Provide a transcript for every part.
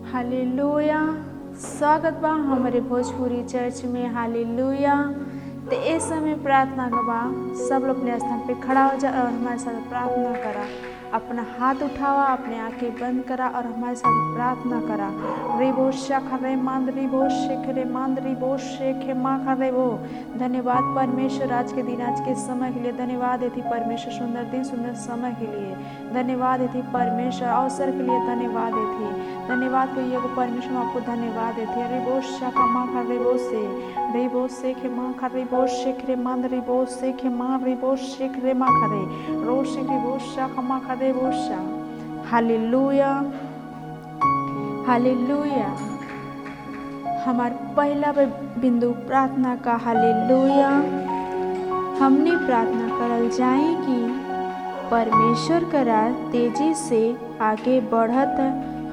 Hallelujah. स्वागत बा हमारे भोजपुरी चर्च में। हालेलुया। तो इस समय प्रार्थना का बा, सब लोग अपने स्थान पे खड़ा हो जा और हमारे साथ प्रार्थना करा। अपना हाथ उठावा, अपने आंखें बंद करा और हमारे साथ प्रार्थना करा। रिबो शखरे मांद रिबो शेखरे मांद रिबो शेखे माँ खरे वो। धन्यवाद परमेश्वर, आज के दिन, आज के समय के लिए धन्यवाद देती परमेश्वर। सुंदर दिन, सुंदर समय के लिए धन्यवाद देती परमेश्वर। अवसर के लिए धन्यवाद देती। धन्यवाद के ये परमेश्वर, आपको धन्यवाद देते। रिबो शखा माँ खरे वो से रिबो शेखे माँ खरे वो शेखरे मांद रिबो शेखे माँ रिबो शेखरे माँ खरे रो शेखरे वो शखा माँ खरे वो शा। हालेलुया। हालेलुया। हमार पहला बिंदु प्रार्थना का। हालेलुया। हमने प्रार्थना करल जाए कि परमेश्वर करा तेजी से आगे बढ़त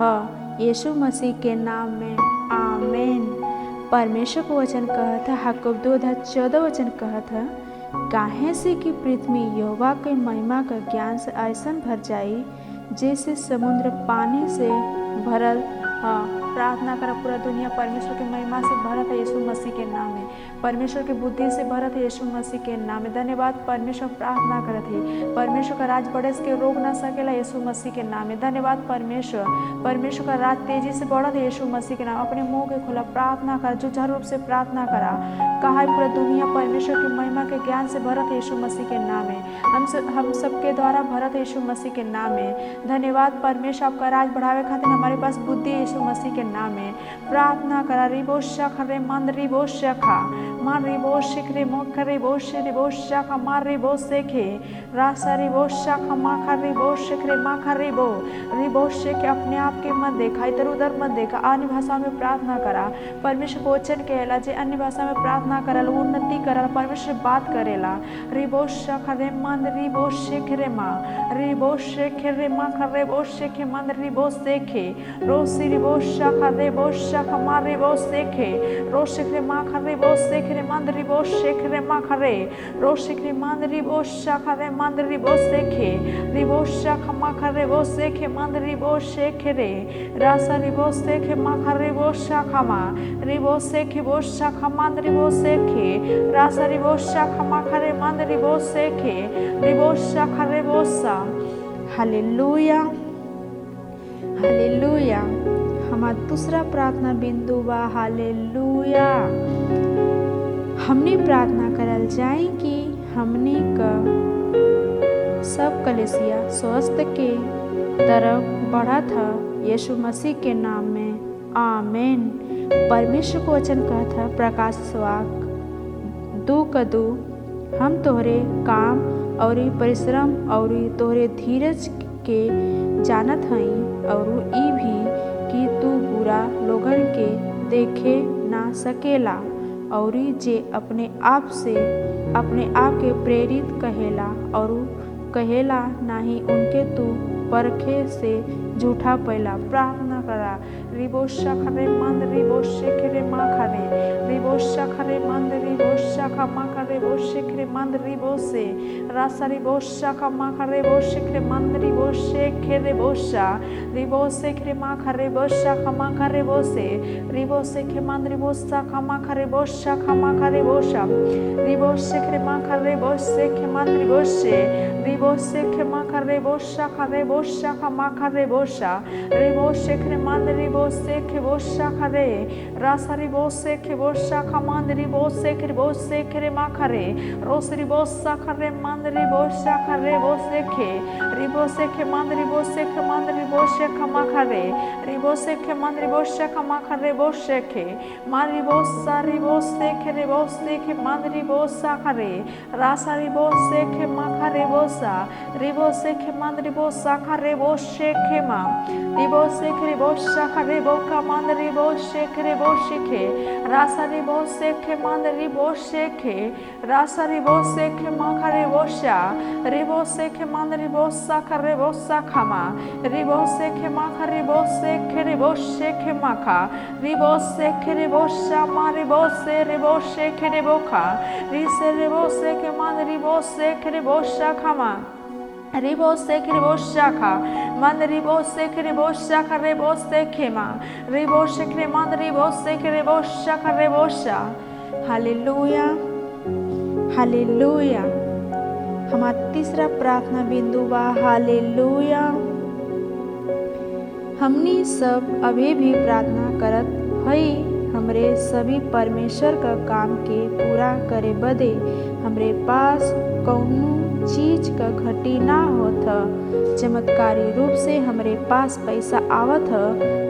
ह यीशु मसीह के नाम में, आमीन। परमेश्वर को वचन कहत है, याकूब 2:14 वचन कहत है, काहे से कि पृथ्वी यहोवा के महिमा का ज्ञान से ऐसन भर जाई जैसे समुद्र पानी से भरल है। प्रार्थना करा, पूरा दुनिया परमेश्वर की महिमा से भरत है यीशु मसीह के नाम में। परमेश्वर की बुद्धि से भरत है यीशु मसीह के नाम में। धन्यवाद परमेश्वर। प्रार्थना करत है, परमेश्वर का राज बढ़े के रोक ना सकेला यीशु मसीह के नाम में। धन्यवाद परमेश्वर। परमेश्वर का राज तेजी से बढ़त है यीशु मसीह के नाम। अपने मुंह के खुला प्रार्थना कर, जुझारू रूप से प्रार्थना करा। कहा है पूरा दुनिया परमेश्वर की महिमा के ज्ञान से भरत है यीशु मसीह के नाम में। हम सबके द्वारा भरत है यीशु मसीह के नाम में। धन्यवाद परमेश्वर, आपका राज बढ़ावे खातिर हमारे पास बुद्धि है यीशु मसीह के नाम में। प्रार्थना करा। रिबो शखरे मंद रिबो शखा मां रिबो शिखरे मोखरे बो रिबो शखा मां रिबो सेखे रासा रिबो शखा मां खरे बो शिखरे मां खरे बो रिबो शेखे। अपने आप के मत देखा, इधर उधर मत देखा। अन्य भाषा में प्रार्थना करा। परमेश्वर को वचन कहेला जे अन्य भाषा में प्रार्थना करल उन्नति करल परमेश्वर बात करेला। रिबो शखरे मंद रिबो शिखरे मां रिबो शेखे मां खरे बो शेखे मंद रिबो सेखे रोसी रिबो शखा रिबो शखा मां रिबो सेखे रो शिखरे मां खरे बो सेखे मंद रिबो शेखरे मां खरे रो शिखरे मंद रिबो शखरे मंद रिबो सेखे रिबो शखा मां खरे बो सेखे मंद रिबो शेखरे रासा रिबो सेखे मां खरे बो शखा मां रिबो सेखे बो शखा मंद रिबो सेखे रासा रिबो शखा मां खरे मंद रिबो सेखे रिबो शखा रिबो सा। हालेलुया। हालेलुया। हमारा दूसरा प्रार्थना बिंदु बा। हालेलुया। हमने प्रार्थना करल जाए कि हमने का सब कलेसिया स्वस्थ के तरफ बढ़ा था यीशु मसीह के नाम में, आमीन। परमेश्वर को वचन कहा था प्रकाश वाक 2:2, हम तोहरे काम और परिश्रम और तोहरे धीरज के जानत हई और ई भी कि तू बुरा लोगन के देखे ना सकेला और जे अपने आप के प्रेरित कहेला और कहेला नहीं उनके तू परखे से झूठा पैला। प्रार्थना करा। रिबोशा खरे मंद रिबोशे खरे मा खरे रिबोशा खरे मंद रिबोशा खमा खरे बोशे खरे मंद रिबोसे रासा रिबोशा खमा खरे बोशे खरे मंद रिबोशे खरे बोशा रिबोसे खरे मा खरे बोशा खमा खरे बोसे रिबोसे खे मंद रिबोसा खमा खरे बोशा खमा खरे बोशा रिबोसे खरे मा खरे बोसे खे मंद रिबोशे रिबोसे खे मा खरे बोशा खरे बोशा खमा खरे बोशा रिबोसे खरे मंद रिबोसे खे बोशा खरे रासा रिबोसे खे बोशा खमंद रिबोसे खे बोसे खरे मा खरे रोस रिबोसा खरे मंद रिबोशा खरे बोसे खे रिबोसे खे मंद रिबोसे खे मंद रिबोसे खमा खरे रिबोसे खे मंद रिबोशा खमा खरे बोसे खे मान रिबोसा रिबोसे खे रिबोसे खे मंद रिबोसा खरे रासा रिबोसे खे मा खरे बोसा रिबोसे खे मंद रिबोसा खरे बोसे खे मा रिबोसे खे रिबोशा खरे बोका मंद रिबोसे खे रिबोसे खे रासा रिबोसे खे मंद रिबोसे खे रासा रिबोसे खे मा खरे बोशा रिबोसे खे मंद रिबोसा खरे बोसा खमा रिबोसे खे मा खरे बोसे खे रिबोसे खे मा खा रिबोसे खे रिबोशा मा रिबोसे रिबोसे खे रिबोखा रिसे रिबोसे खे मंद रिबोसे खे रिबोशा खमा रिबोसे खे रिबोशा खा मंद रिबोसे खे रिबोशा खा रिबोसे खे मा रिबोसे खे मंद रिबोसे खे रिबोशा खा रिबोशा हालेलुया हालेलुया। हमारा तीसरा प्रार्थना बिंदु बा हालेलुया। हमनी सब अभी भी प्रार्थना करत हई हमरे सभी परमेश्वर का काम के पूरा करे बदे हमरे पास कौनो चीज का घटी ना होत ह। चमत्कारी रूप से हमरे पास पैसा आवत ह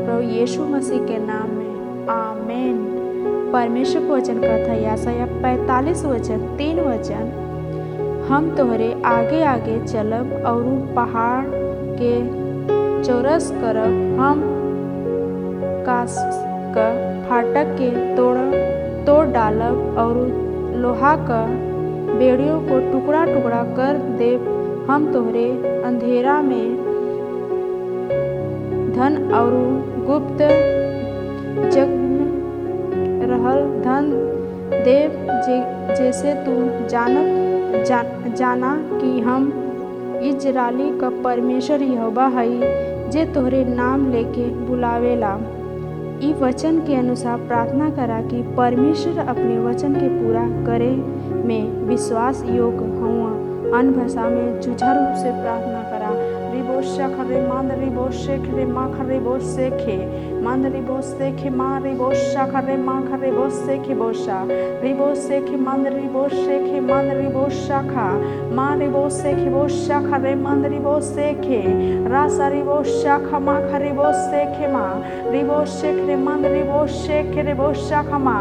प्रभु यीशु मसीह के नाम में आमीन। परमेश्वर को वचन कहता है यशायाह 45 वचन 3 वचन हम तोहरे आगे आगे चलब और पहाड़ के चौरस करब हम कास का फाटक के तोड़ डालब और लोहा का बेड़ियों को टुकड़ा टुकड़ा कर देव हम तोहरे अंधेरा में धन और गुप्त जग रहल धन देव जैसे तू जाना कि हम इजराइली का परमेश्वर यहोवा हई जे तोहरे नाम लेके बुलावेला। ई वचन के अनुसार प्रार्थना करा कि परमेश्वर अपने वचन के पूरा करे में विश्वास योग्य हुआ। अन्य भाषा में जुझारू रूप से प्रार्थना करा रिबोशा खरे मंद रिबोशे खरे मा खरे बोसे खे मंद रिबोसे खे मा रिबोशा खरे मा खरे बोसे खे बोशा रिबोसे खे मंद रिबोशे खे मंद रिबोशा खा मा रिबोसे खे बोशा खरे मंद रिबोसे खे रासा रिबोशा खा मा खरे बोसे खे मा रिबोशे खरे मंद रिबोशे खे रिबोशा खा मा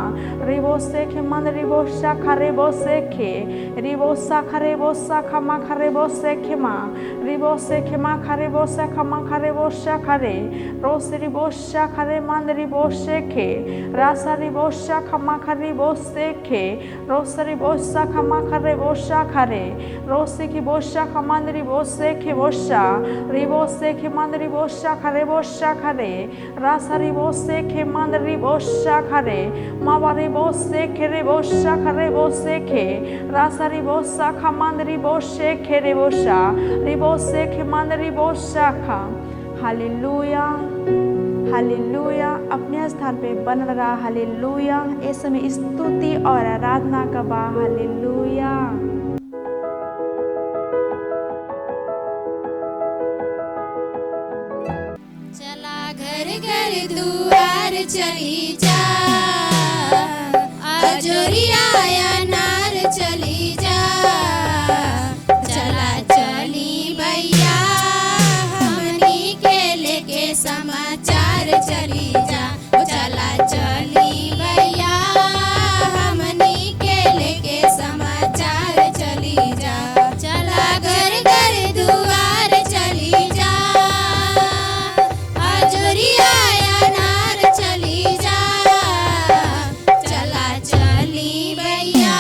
रिबोसे खे मंद रिबोशा खरे बोसे खे रिबोसा खरे बोसा खा मा खरे बोसे खे मा रिबोसे खे मा खरे बोसा खा मा खरे बोशा खरे रोसे रिबोशा खरे मंद रिबोशे खे रासा रिबोशा खा मा खरे बोसे खे रोसे रिबोशा खा मा खरे बोशा खरे रोसे की बोशा खा मंद रिबोसे खे बोशा रिबोसे खे मंद रिबोशा खरे बोशा खरे रासा रिबोसे खे मंद रिबोशा खरे मावा रिबोसे खे रिबोशा खरे बोसे खे रासा रिबोसा खा मंद रिबोशे खे रिबोशा रिबोसे खे मंद रिबोशा खा। Hallelujah hallelujah. अपने स्थान पे बन रहा हालेलुया। इस समय स्तुति और आराधना का बा हालेलुया। चला घर घर दुआर चली जा अजोरिया अनार चली जा चला चली भैया हमनी के लेके समाचार चली जा चला चली भैया हमनी के लेके समाचार चली जा चला घर घर दुआर चली जा अजोरिया अनार चली जा चला चली भैया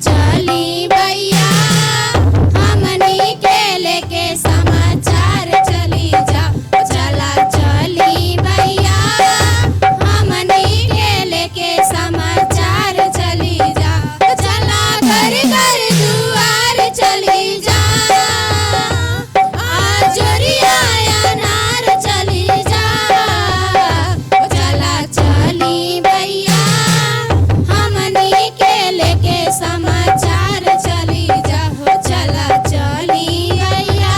चली भैया हमनी के लेके समाचार चली जा चला चली भैया हमनी के लेके समाचार चली जा चला घर घर दुआर चली जा आजोरिया अनार चली जा चला चली भैया हमनी के लेके समाचार चली जा हो चला चली भैया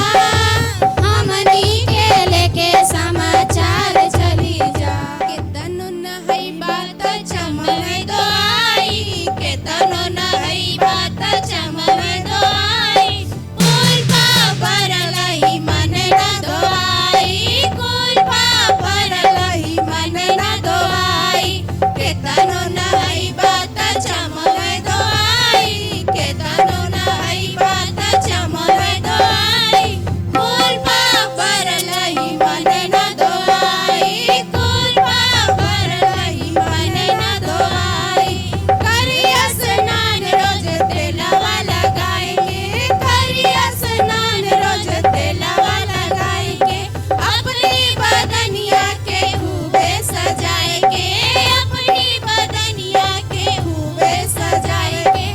हमनी के लेके समाचार चली जा केतनो नहीं बात चमन दो आई केतनो नहीं बात चमन दो आई कुल पापर लही मन न दो आई कुल पापर लही मन न दो आई केतनो नहीं बात चमन दो आई केतनो नहीं बात चमन दो आई कुल पापर लही मन न दो आई कुल पापर लही मन न दो आई करिया स्नान रोज तेलवा लगाए के करिया स्नान रोज तेलवा लगाए के अपनी बदनिया के खूबे सजाए के अपनी बदनिया के खूबे सजाए के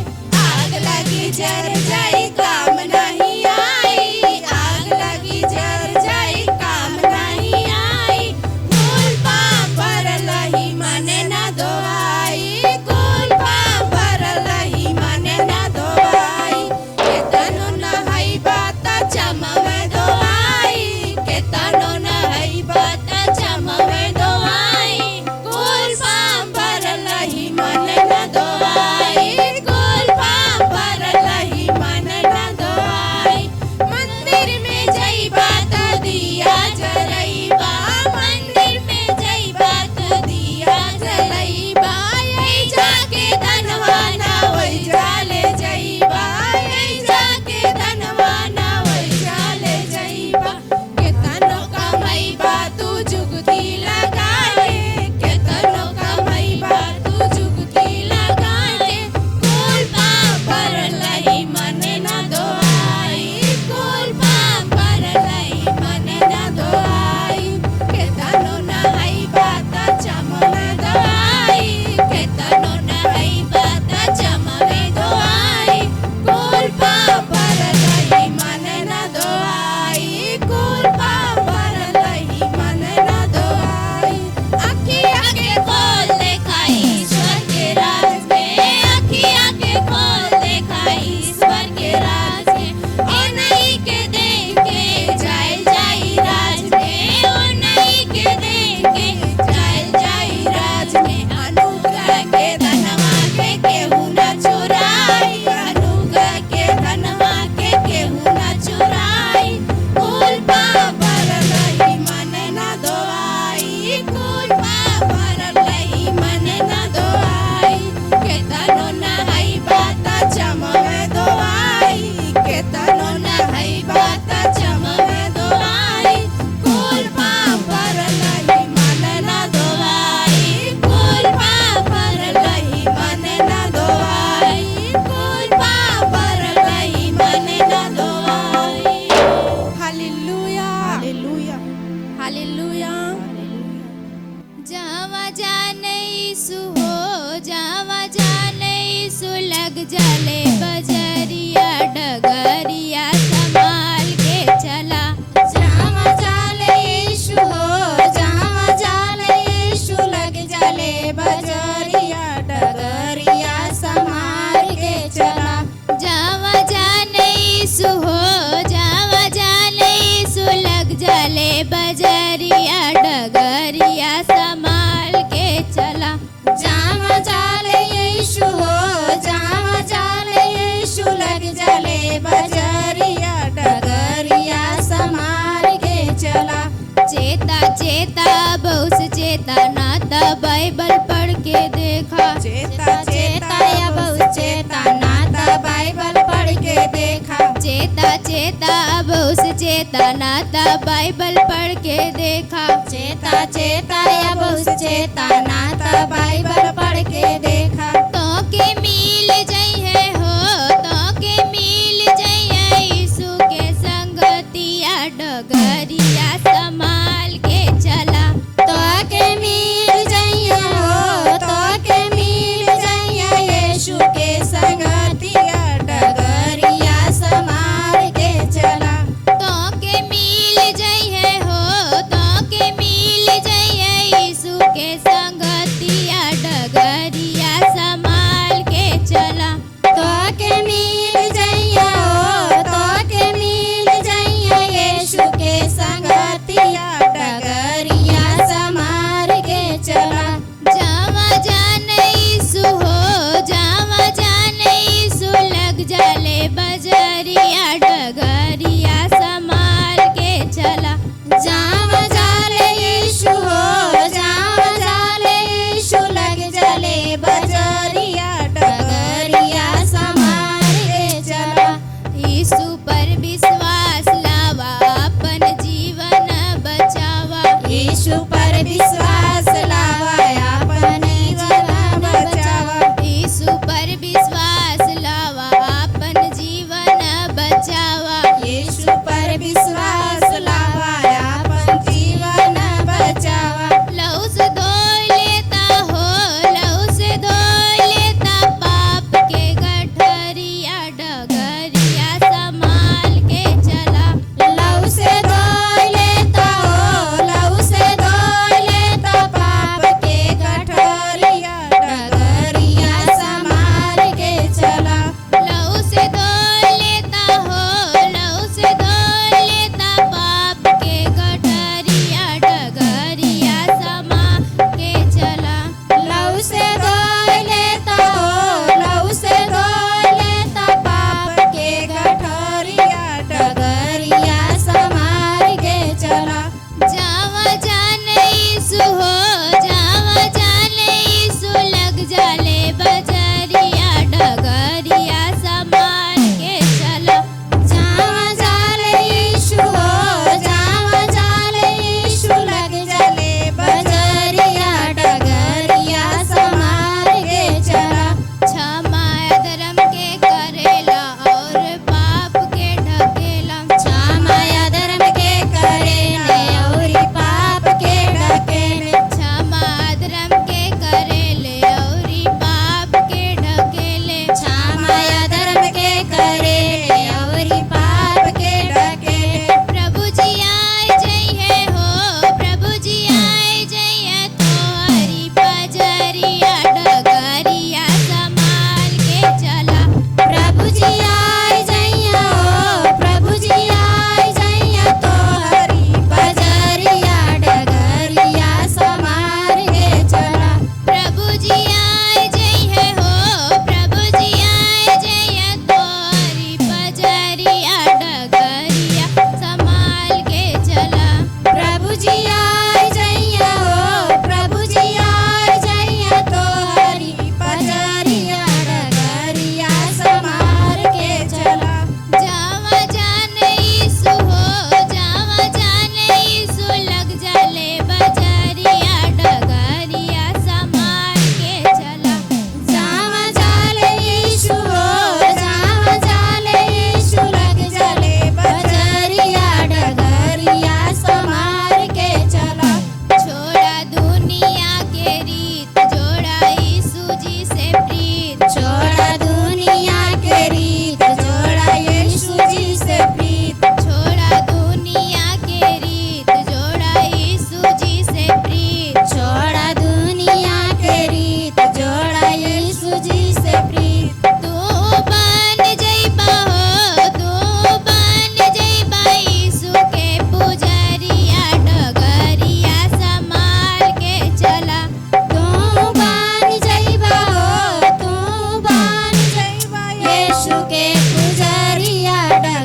आग लगी जर जाई काम नहीं आई आग लगी जर जाई काम नहीं आई कुल पापर लही मन न दो आई कुल पापर लही मन न दो आई केतनो नहीं बात चमवे दो आई केतनो नहीं बात चमवे दो आई कुल पापर लही मन न दो आई कुल पापर लही मन न दो आई मंदिर में जई बात दिया जलईबा मंदिर में जई बात दिया जलईबा यही जाके धनवाना वही जाले जईबा यही जाके धनवाना वही जाले जईबा केतनो कमाईबा तू जुगती लगाए केतनो कमाईबा तू जुगती लगाए कुल पापर लही मन न दो आई कुल पापर लही मन न दो आई केतनो नहीं बात चमवे दो आई केतनो नहीं बात चमवे दो आई कुल पापर लही मन न दो आई कुल पापर लही मन न दो आई अखिया के खोल देखा ईश्वर के राज में अखिया के खोल देखा ईश्वर के राज में ओ नहीं के देख के जाए जाई राज में ओ नहीं के देख के जाए जाई राज में अनुग्रह के धनवा के केहू न चुराई अनुग्रह के धनवा के केहू न चुराई कुल पापर लही मन न दो आई कुल पापर लही मन न दो आई केतनो नहीं बात चमवे दो आई केतनो नहीं बात चमवे दो आई कुल पापर लही मन न दो आई कुल पापर लही मन न दो आई कुल पापर लही मन न दो आई हालेलुया हालेलुया हालेलुया जावा जाने यीशु हो जावा जाने यीशु लग जाले बजरिया डगरिया संभाल के चला जावा जाले यीशु हो जावा जाले यीशु लग जाले बजरिया डगरिया संभाल के चला जावा जाने यीशु हो जावा जाने यीशु लग जाले बजरिया डगरिया संभाल के चला जावा जाले यीशु हो जावा जाले यीशु लग जाले बजरिया डगरिया संभाल के चला चेता चेता बहुत चेता नाता बाइबल पढ़ के देखा चेता चेता या बहुत चेता नाता बाइबल पढ़ के देखा चेता चेता बहुत चेता नाता बाइबल पढ़ के देखा चेता चेता या बहुत चेता नाता बाइबल पढ़ के देखा तो के मिल जाई है हो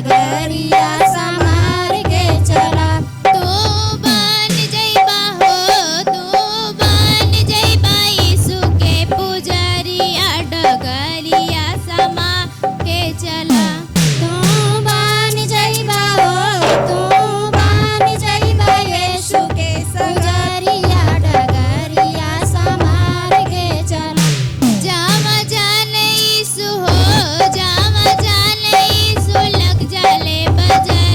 डगरिया संभार के चला। तू बन जइबा हो, तू बन जइबा यीशु के पुजरिया डगरिया संभार के चला। तू बन जइबा हो, तू बन जइबा यीशु के पुजरिया डगरिया संभार के चला। जावा जाने यीशु हो, जावा जाने यीशु लग जाले बजाए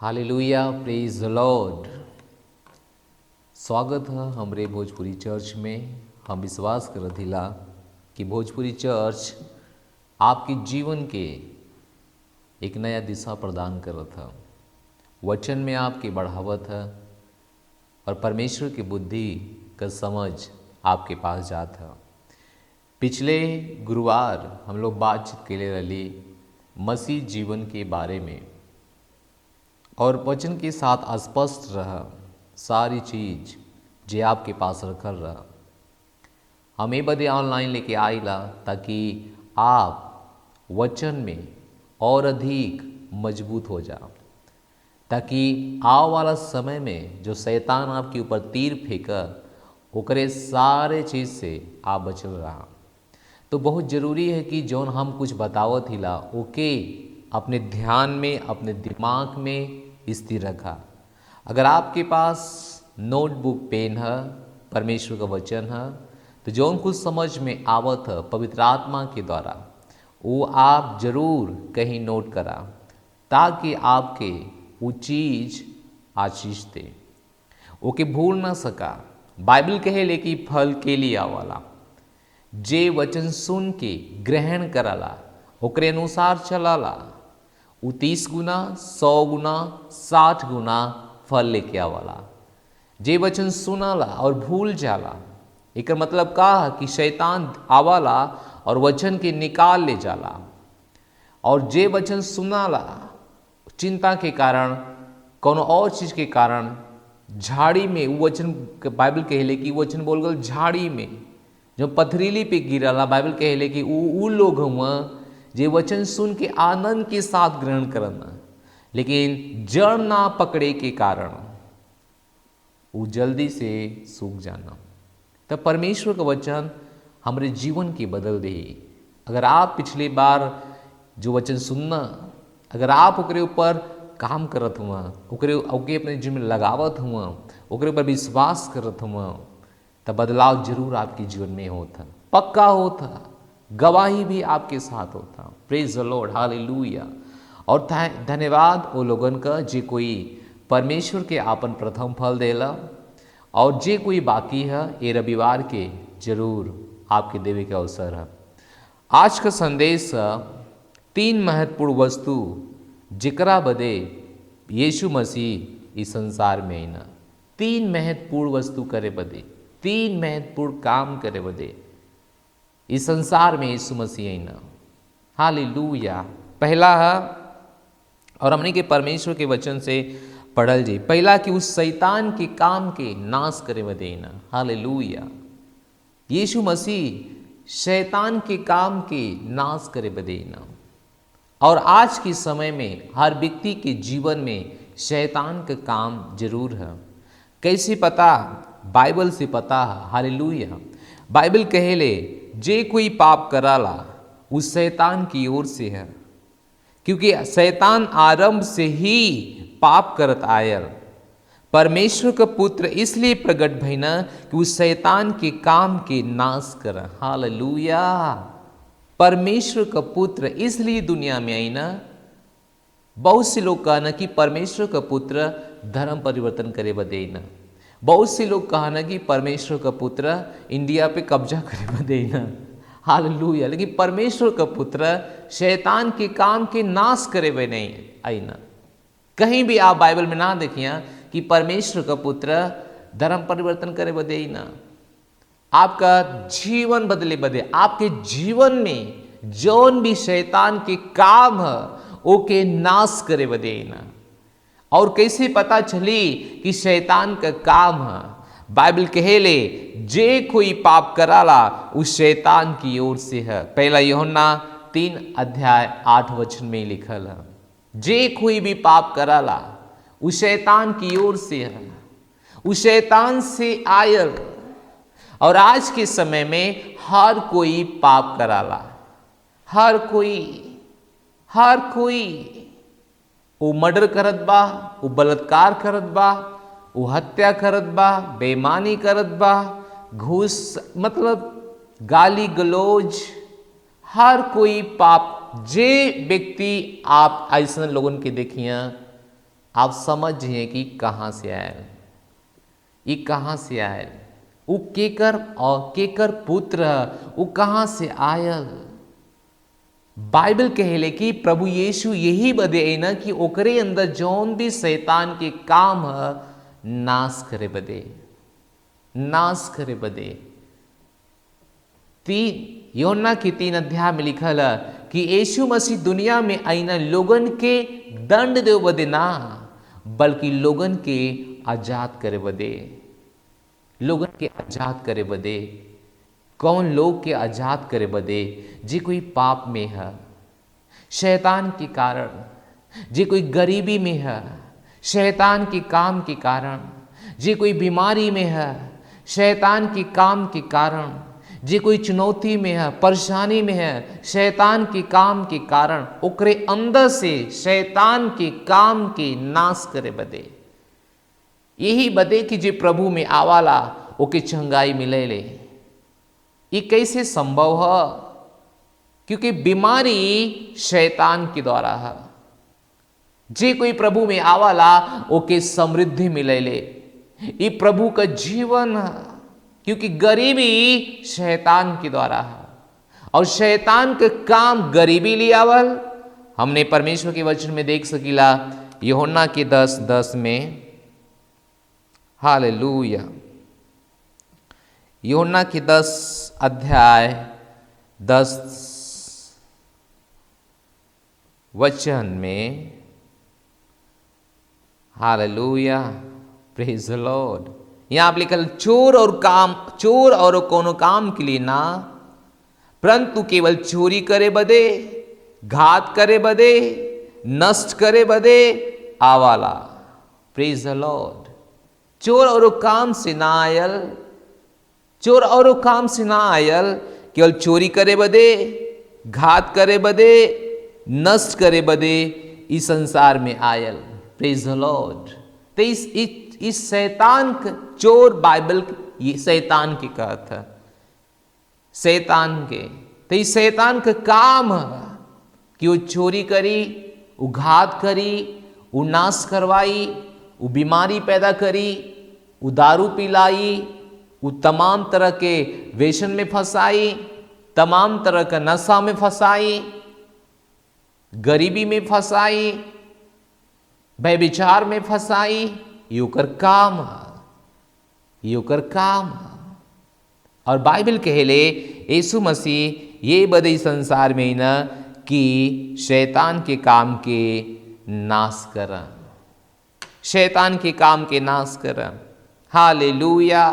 हालेलुया, प्रेज द लॉर्ड। स्वागत है हमरे भोजपुरी चर्च में। हम विश्वास करत हिला कि भोजपुरी चर्च आपके जीवन के एक नया दिशा प्रदान करत है, वचन में आपके बढ़ावत है और परमेश्वर की बुद्धि का समझ आपके पास जात है। पिछले गुरुवार हम लोग बातचीत के लिए रही मसीह जीवन के बारे में और वचन के साथ स्पष्ट रहा सारी चीज जे आपके पास रखल रहा। हम ये बदे ऑनलाइन लेके आइला ताकि आप वचन में और अधिक मजबूत हो जाओ, ताकि आव वाला समय में जो शैतान आपके ऊपर तीर फेंका ओकरे सारे चीज़ से आप बचल रहा। तो बहुत ज़रूरी है कि जौन हम कुछ बतावत हिला ओके अपने ध्यान में अपने दिमाग में स्थिर रखा। अगर आपके पास नोटबुक पेन है, परमेश्वर का वचन है, तो जौन कुछ समझ में आवत है पवित्र आत्मा के द्वारा वो आप जरूर कहीं नोट करा, ताकि आपके वो चीज़ आशीष दे, ओके भूल ना सका। बाइबल कहे ले कि फल के लिए आवाला जे वचन सुन के ग्रहण कराला ओकरे अनुसार चलाला, वो 30 गुना 100 गुना 60 गुना फल लेके आवाला। जे वचन सुनाला और भूल जाला, एक मतलब का है कि शैतान आवाला और वचन के निकाल ले जाला। और जे वचन सुनाला चिंता के कारण कोनो और चीज के कारण झाड़ी में वो वचन बाइबल कहले कि वचन बोल गल झाड़ी में जो पथरीली पे गिरला। बाइबल कहले कि उ लोग हुआ जे वचन सुन के आनंद के साथ ग्रहण करना, लेकिन जड़ ना पकड़े के कारण वो जल्दी से सूख जाना। तब परमेश्वर का वचन हमारे जीवन के बदल दे। अगर आप पिछली बार जो वचन सुनना, अगर आप ओकरे ऊपर काम करत हुआ, ओके अपने जीवन में लगावत हुआ, ओकरे ऊपर विश्वास करत हुआ, तब बदलाव जरूर आपके जीवन में होता, पक्का होता, गवाही भी आपके साथ होता। प्रेज द लॉर्ड, हालेलुया। और धन्यवाद वो लोगन का जे कोई परमेश्वर के आपन प्रथम फल देला, और जे कोई बाकी है ये रविवार के जरूर आपके देवे के अवसर है। आज का संदेश 3 महत्वपूर्ण वस्तु जिकरा बदे यीशु मसीह इस संसार में आईना। 3 महत्वपूर्ण वस्तु करे बदे, 3 महत्वपूर्ण काम करे बदे इस संसार में यीशु मसीह आईना। हालेलुया। पहला है, और हमने के परमेश्वर के वचन से पढ़ल जी, पहला कि उस शैतान के काम के नाश करे बदे आईना। हालेलुया। यीशु मसीह शैतान के काम के नाश करे बदे आईना। और आज के समय में हर व्यक्ति के जीवन में शैतान का काम जरूर है। कैसे पता? बाइबल से पता है। हालेलुया। बाइबल कहेले जे कोई पाप कराला उस शैतान की ओर से है, क्योंकि शैतान आरंभ से ही पाप करत आयल। परमेश्वर का पुत्र इसलिए प्रकट भइना कि उस शैतान के काम के नाश कर। हालेलुया। परमेश्वर का पुत्र इसलिए दुनिया में आई ना। बहुत से लोग कहना कि परमेश्वर का पुत्र धर्म परिवर्तन करे बदे ना। बहुत से लोग कहना कि परमेश्वर का पुत्र इंडिया पे कब्जा करे बदे ना। हालेलुया। लेकिन परमेश्वर का पुत्र शैतान के काम के नाश करे बदे नहीं आई ना। कहीं भी आप बाइबल में ना देखिए कि परमेश्वर का पुत्र धर्म परिवर्तन करे बदे ही ना। आपका जीवन बदले बदे, आपके जीवन में जौन भी शैतान के काम है ओके नाश करे बदे ही ना। और कैसे पता चली कि शैतान का काम है? बाइबल कहेले जे कोई पाप कराला उस शैतान की ओर से है। पहला यूहन्ना 3 अध्याय 8 वचन में लिखल है, जे कोई भी पाप कराला उस शैतान की ओर से है, उस शैतान से आयल। और आज के समय में हर कोई पाप कराला, हर कोई वो मर्डर करत बा, वो बलात्कार करत बा, वो हत्या करत बा, बेईमानी करत बा, घूस मतलब गाली गलौज, हर कोई पाप। जे व्यक्ति आप ऐसा लोगन के देखिए आप समझिए कि कहाँ से आयल, ये कहाँ से आयल, वो केकर और केकर पुत्र, वो कहाँ से आयल। बाइबल कहले कि प्रभु यीशु यही बदे ना कि ओकरे अंदर जौन भी शैतान के काम है नाश करे बदे, नाश करे बदे। यूहन्ना के 3 अध्याय में लिखल है कि यीशु मसीह दुनिया में आईना लोगन के दंड दे बदे ना, बल्कि लोगन के आजाद करे बदे, लोगन के आजाद करे बदे। कौन लोग के आजाद करे बदे? जे कोई पाप में है शैतान के कारण, जे कोई गरीबी में है शैतान के काम के कारण, जे कोई बीमारी में है शैतान के काम के कारण, जे कोई चुनौती में है, परेशानी में है शैतान के काम के कारण, ओकरे अंदर से शैतान के काम के नाश करे बदे। यही बदे कि जे प्रभु में आवाला ओके चंगाई मिले ले। ये कैसे संभव है? क्योंकि बीमारी शैतान के द्वारा है। जे कोई प्रभु में आवाला ओके समृद्धि मिले ले, ये प्रभु का जीवन है। क्योंकि गरीबी शैतान के द्वारा है और शैतान के काम गरीबी ले आवल। हमने परमेश्वर के वचन में देख सकीला यूहन्ना के 10:10 में, हालेलुया, यूहन्ना के 10 अध्याय 10 वचन में, हालेलुया, प्रेज द लॉर्ड। यहां आप लिखल चोर और कोनो काम के लिए ना, परंतु केवल चोरी करे बदे, घात करे बदे, नष्ट करे बदे आवाला। प्रेज द लॉर्ड। चोर और काम से ना आयल, चोर और काम से ना आयल, केवल चोरी करे बदे, घात करे बदे, नष्ट करे बदे इस संसार में आयल। प्रेज द लॉर्ड। तो इस शैतान का चोर बाइबल ये शैतान के कहता है, शैतान के। तो इस शैतान का काम है कि वो चोरी करी, वो घात करी, वो नाश करवाई, वो बीमारी पैदा करी, वो दारू पिलाई, वो तमाम तरह के व्यसन में फंसाई, तमाम तरह का नशा में फंसाई, गरीबी में फंसाई, व्यभिचार में फंसाई। ये ओकर काम है, ये ओकर काम है। और बाइबल कहले यीशु मसीह ये बदे संसार में न कि शैतान के काम के नाश कर, शैतान के काम के नाश कर। हालेलुया।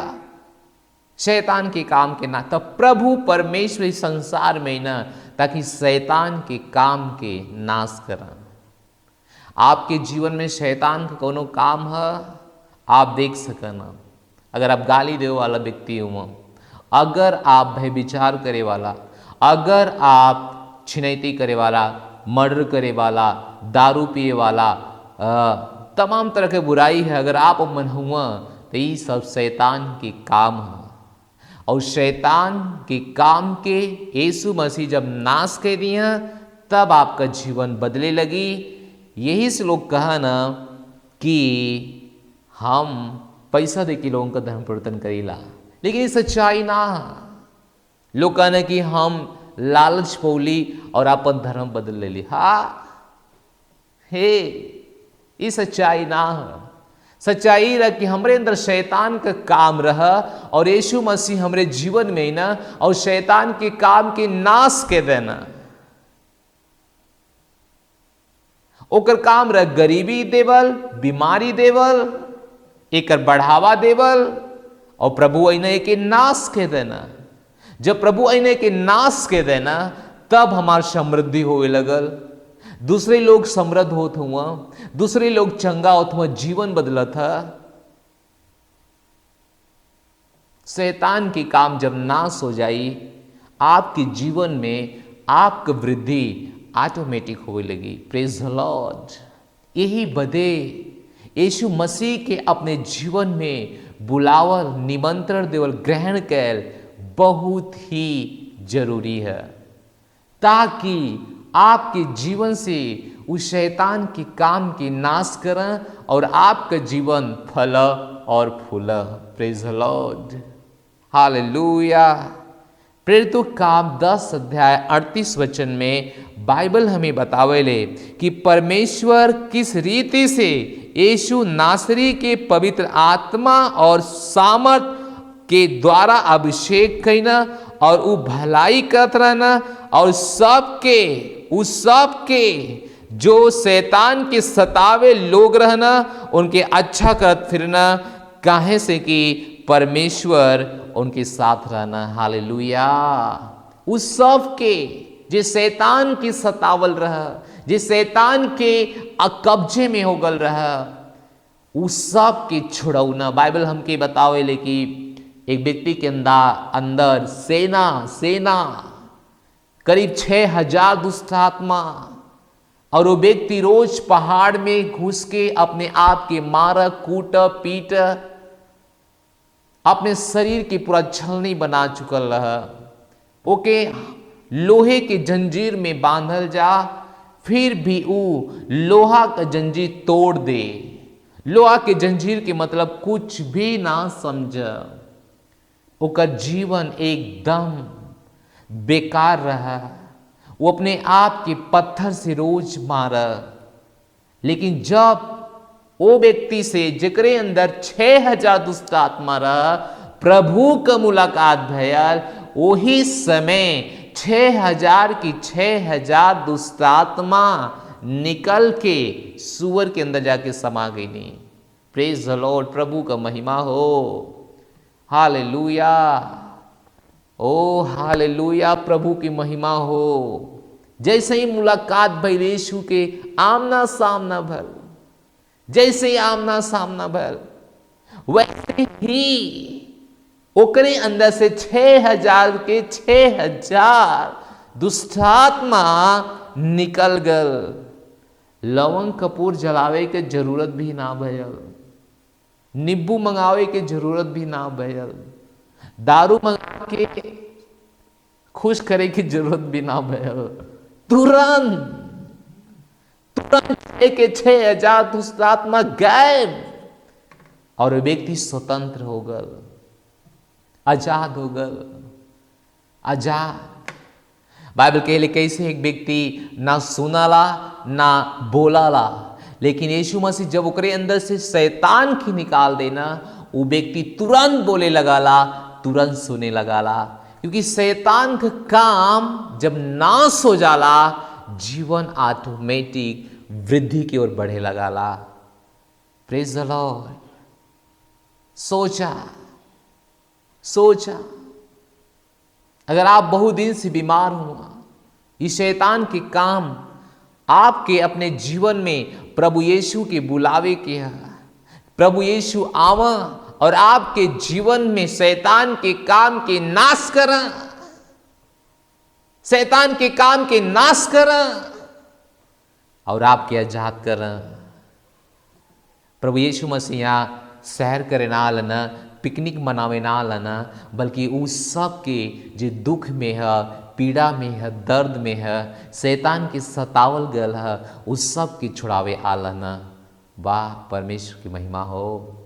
शैतान के काम के ना, तब प्रभु परमेश्वर इस संसार में न ताकि शैतान के काम के नाश कर। आपके जीवन में शैतान का कोनो काम है आप देख सकना। अगर आप गाली दे वाला व्यक्ति हो, अगर आप व्यभिचार करे वाला, अगर आप छिनैती करे वाला, मर्डर करे वाला, दारू पिए वाला, तमाम तरह के बुराई है अगर आप मन हुआ, तो ये सब शैतान के काम है। और शैतान के काम के यीशु मसीह जब नाश कर दिया तब आपका जीवन बदले लगी। यही से लोग कहा ना कि हम पैसा दे के लोगों का धर्म परिवर्तन करेला, लेकिन ये सच्चाई ना। लोग कहना कि हम लालच पौली और अपन धर्म बदल ले ली। हाँ हे, ये सच्चाई ना है। सच्चाई रह कि हमरे अंदर शैतान का काम रहा और यीशु मसीह हमरे जीवन में ना और शैतान के काम के नाश के देना। ओकर काम रह गरीबी देवल, बीमारी देवल, एकर बढ़ावा देवल और प्रभु अने के नाश के देना। जब प्रभु अने के नाश के देना तब हमार समृद्धि होए लगल, दूसरे लोग समृद्ध होत हुआ, दूसरे लोग चंगा होत हुआ, जीवन बदलत था। शैतान की काम जब नाश हो जाई आपके जीवन में आपकी वृद्धि ऑटोमेटिक होने लगी। प्रेज द लॉर्ड। यही बदे यीशु मसीह के अपने जीवन में बुलावल, निमंत्रण देवल, ग्रहण कैल बहुत ही जरूरी है ताकि आपके जीवन से उस शैतान के काम की नाश करें और आपका जीवन फल और फूल। प्रेज द लॉर्ड, हालेलुया। प्रेरितों काम 10 अध्याय 38 वचन में बाइबल हमें बतावेले कि परमेश्वर किस रीति से यीशु नासरी के पवित्र आत्मा और सामर्थ के द्वारा अभिषेक करना और वो भलाई करत रहना और उस सबके जो शैतान के सतावे लोग रहना उनके अच्छा करत फिरना, काहे से कि परमेश्वर उनके साथ रहना। हालेलुया। उस सब के जे शैतान के सतावल रहा, जे शैतान के कब्जे में हो गल रहा, उस सब के छुड़ौना। बाइबल हमके बतावेले कि एक व्यक्ति के अंदर सेना करीब 6000 दुष्ट आत्मा, और वो व्यक्ति रोज पहाड़ में घुस के अपने आप के मार कूट पीट अपने शरीर की पूरा छलनी बना चुकल रहा। ओके लोहे के जंजीर में बांधल जा, फिर भी वो लोहा का जंजीर तोड़ दे। लोहा के जंजीर के मतलब कुछ भी ना समझ, ओकर जीवन एकदम बेकार रहा। वो अपने आप के पत्थर से रोज मारा। लेकिन जब वो व्यक्ति से जेकरे अंदर 6000 दुष्ट आत्मा रहा, प्रभु का मुलाकात भयल, वही समय 6000 की 6000 दुष्ट आत्मा निकल के सुअर के अंदर जाके समा गई। नहीं, प्रेज द लॉर्ड, प्रभु का महिमा हो। हालेलुया, ओ हालेलुया, प्रभु की महिमा हो। जैसे ही मुलाकात भइल यीशु के आमना सामना भल, जैसे ही आमना सामना भल, वैसे ही ओकरे अंदर से 6000 के 6000 दुष्टात्मा निकल गल। लवंग कपूर जलावे के जरूरत भी ना भयल, नींबू मंगावे के जरूरत भी ना भयल, दारू मंगा के खुश करे की जरूरत भी ना भयल। तुरंत 6000 दुष्टात्मा गायब और व्यक्ति स्वतंत्र हो गल, आजाद हो गल, आजाद। बाइबल कहले कैसे एक व्यक्ति ना सुनाला ना बोलाला, लेकिन यीशु मसीह जब ओकरे अंदर से शैतान की निकाल देना, वो व्यक्ति तुरंत बोले लगाला, तुरंत सुने लगाला। क्योंकि शैतान का काम जब नाश हो जाला, जीवन ऑटोमेटिक वृद्धि की ओर बढ़े लगाला। प्रेज द लॉर्ड। सोचा अगर आप बहुत दिन से बीमार हुआ, ये शैतान के काम आपके अपने जीवन में प्रभु यीशु के बुलावे के है। प्रभु यीशु आवा और आपके जीवन में शैतान के काम के नाश करा, शैतान के काम के नाश करा और आपके आजाद करा। प्रभु यीशु मसीह यहाँ सैर करे ना आलना, पिकनिक मनावे ना आलना, बल्कि उस सब के जो दुख में है, पीड़ा में है, दर्द में है, शैतान के सतावल गल है, उस सब की छुड़ावे आलना। वाह, परमेश्वर की महिमा हो,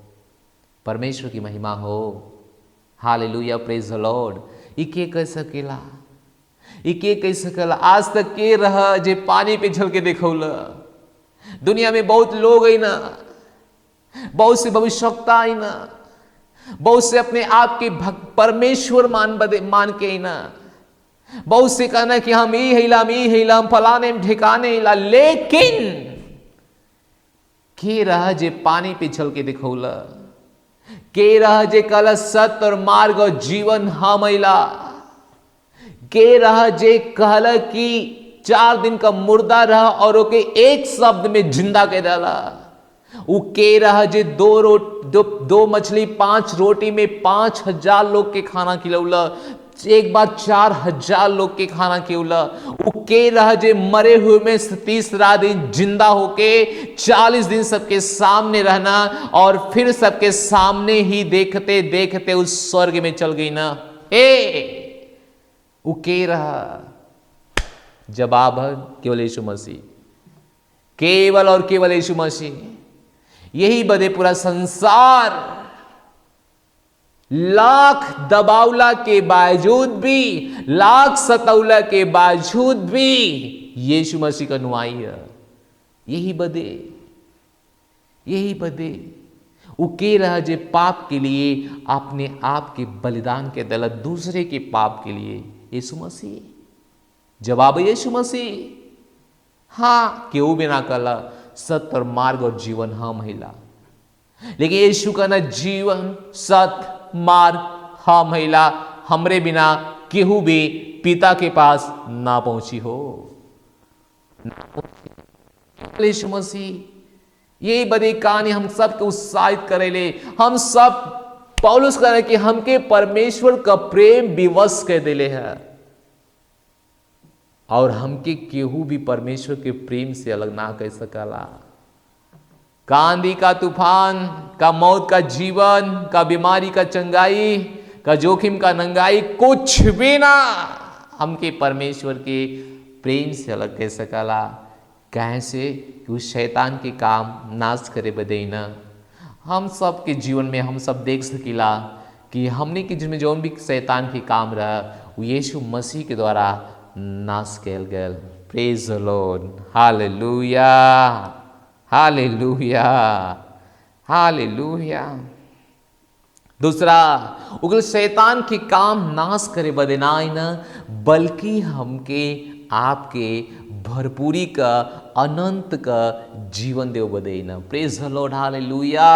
परमेश्वर की महिमा हो। हालेलुया, प्रेज द लॉर्ड। ई के कह सकेला, ई के कह सकेला? आज तक के रहा जे पानी पे झल के देखौला। दुनिया में बहुत लोग है ना, बहुत से भविष्यवक्ता है ना, बहुत से अपने आप के परमेश्वर मान के ना, बहुत से कहना कि हम ई हिला हम फलाने ठिकाने हिला, लेकिन के रहा जे पानी पे चल के दिखौला, के रहा जे कहला सत्य और मार्ग और जीवन हम हिला, के रहा जे कहला कि 4 दिन का मुर्दा रहा और ओके एक शब्द में जिंदा कर डाला। वो के रहा जे 2 मछली 5 रोटी में 5000 लोग के खाना खिलौला, एक बार 4000 लोग के खाना खिलौला। वो के रहा जे मरे हुए में 30 दिन जिंदा होके 40 दिन सबके सामने रहना और फिर सबके सामने ही देखते देखते उस स्वर्ग में चल गई ना। वो के रहा जवाब है केवल यीशु मसीह, केवल और केवल यीशु मसीह। यही बदे पूरा संसार लाख दबावला के बावजूद भी, लाख सतौला के बावजूद भी यीशु मसीह का अनुयायी है। यही बदे वो के रहा जे पाप के लिए अपने आप के बलिदान के दल दूसरे के पाप के लिए यीशु मसीह। जवाब है यीशु मसीह। हाँ, केहू भी ना कला सत्य और मार्ग और जीवन हाँ महिला, लेकिन यीशु का ना जीवन सत्य मार्ग हाँ महिला हमरे बिना केहू भी पिता के पास ना पहुंची हो। यीशु मसीह यही बड़ी कहानी हम सबके उत्साहित करेले। हम सब पौलुस करे कि हमके परमेश्वर का प्रेम विवश कर देले है और हमके केहू भी परमेश्वर के प्रेम से अलग ना कर सकला। का आंधी का तूफान, का मौत का जीवन, का बीमारी का चंगाई, का जोखिम का नंगाई, कुछ भी ना हमके परमेश्वर के प्रेम से अलग कर सकला। कैसे कि उस शैतान के काम नाश करे बदे ना हम सब के जीवन में हम सब देख सकीला कि हमने के जिसमें जो भी शैतान के काम रहा वो यीशु मसीह के द्वारा नाश कैल गया। प्रेज द लॉर्ड, हालेलुया, हालेलुया, हालेलुया। दूसरा, उगल शैतान के काम नाश करे बदे ना बल्कि हमके आपके भरपूरी का अनंत का जीवन देव बदे ना। प्रेज द लॉर्ड, हालेलुया।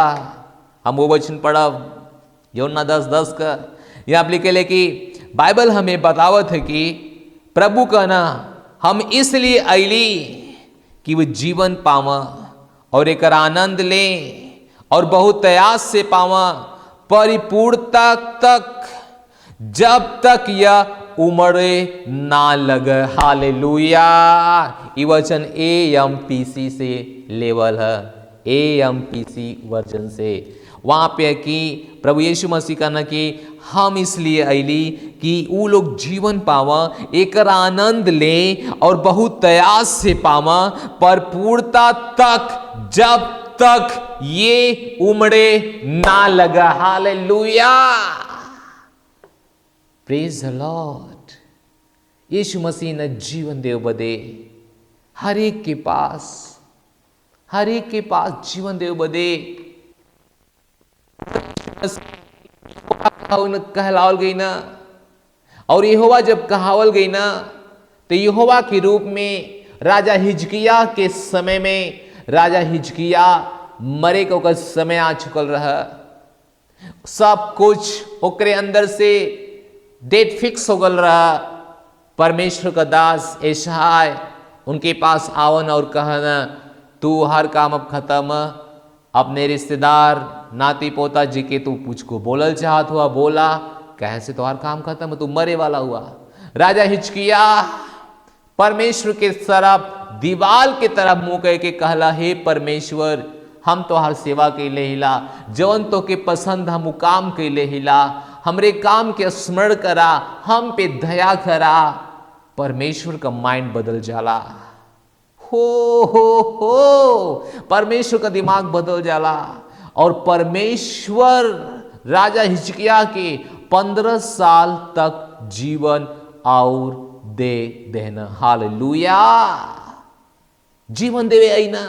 हम वो वचन पढ़ब यूहन्ना 10:10 का, यहाँ लिखे ले कि बाइबल हमें बतावत है कि प्रभु का ना हम इसलिए अली कि वो जीवन पावा और एक आनंद ले और बहुत प्रयास से पावा परिपूर्णता तक, जब तक यह उम्र ना लगे। हालेलुया। ये वचन AMPC से लेवल है, AMPC वर्जन से। वहाँ पे कि प्रभु यीशु मसीह का ना कि हम इसलिए अली कि वो लोग जीवन पावा, एक आनंद ले और बहुत प्रयास से पावा परिपूर्णता तक, जब तक ये उम्रे ना लगा। हालेलुया, प्रेज द लॉर्ड। यीशु मसीह ने जीवन देव बदे हर एक के पास जीवन देव बदे कहलावल गई ना। और यहोवा जब कहावल गई ना तो यहोवा के रूप में राजा हिजकिया के समय में, राजा हिजकिया मरे को का समय आ चुकल रहा। सब कुछ ओकरे अंदर से डेट फिक्स हो गल रहा। परमेश्वर का दास एशाय उनके पास आवन और कहना तू हर काम अब खत्म, अपने रिश्तेदार नाती पोता जी के तू कुछ को बोलल चाहत हुआ बोला, कैसे तो हर काम खत्म, तू मरे वाला हुआ। राजा हिजकिया परमेश्वर के तरफ दीवाल के तरफ मुंह कह के कहला, हे परमेश्वर हम तो हर सेवा के ले हिला, जवन तो के पसंद हम काम के ले हिला, हमरे काम के स्मरण करा, हम पे दया करा। परमेश्वर का माइंड बदल जाला। हो परमेश्वर का दिमाग बदल जाला और परमेश्वर राजा हिजकिया के 15 साल तक जीवन और दे देना। हालेलुया, जीवन देवे आई ना।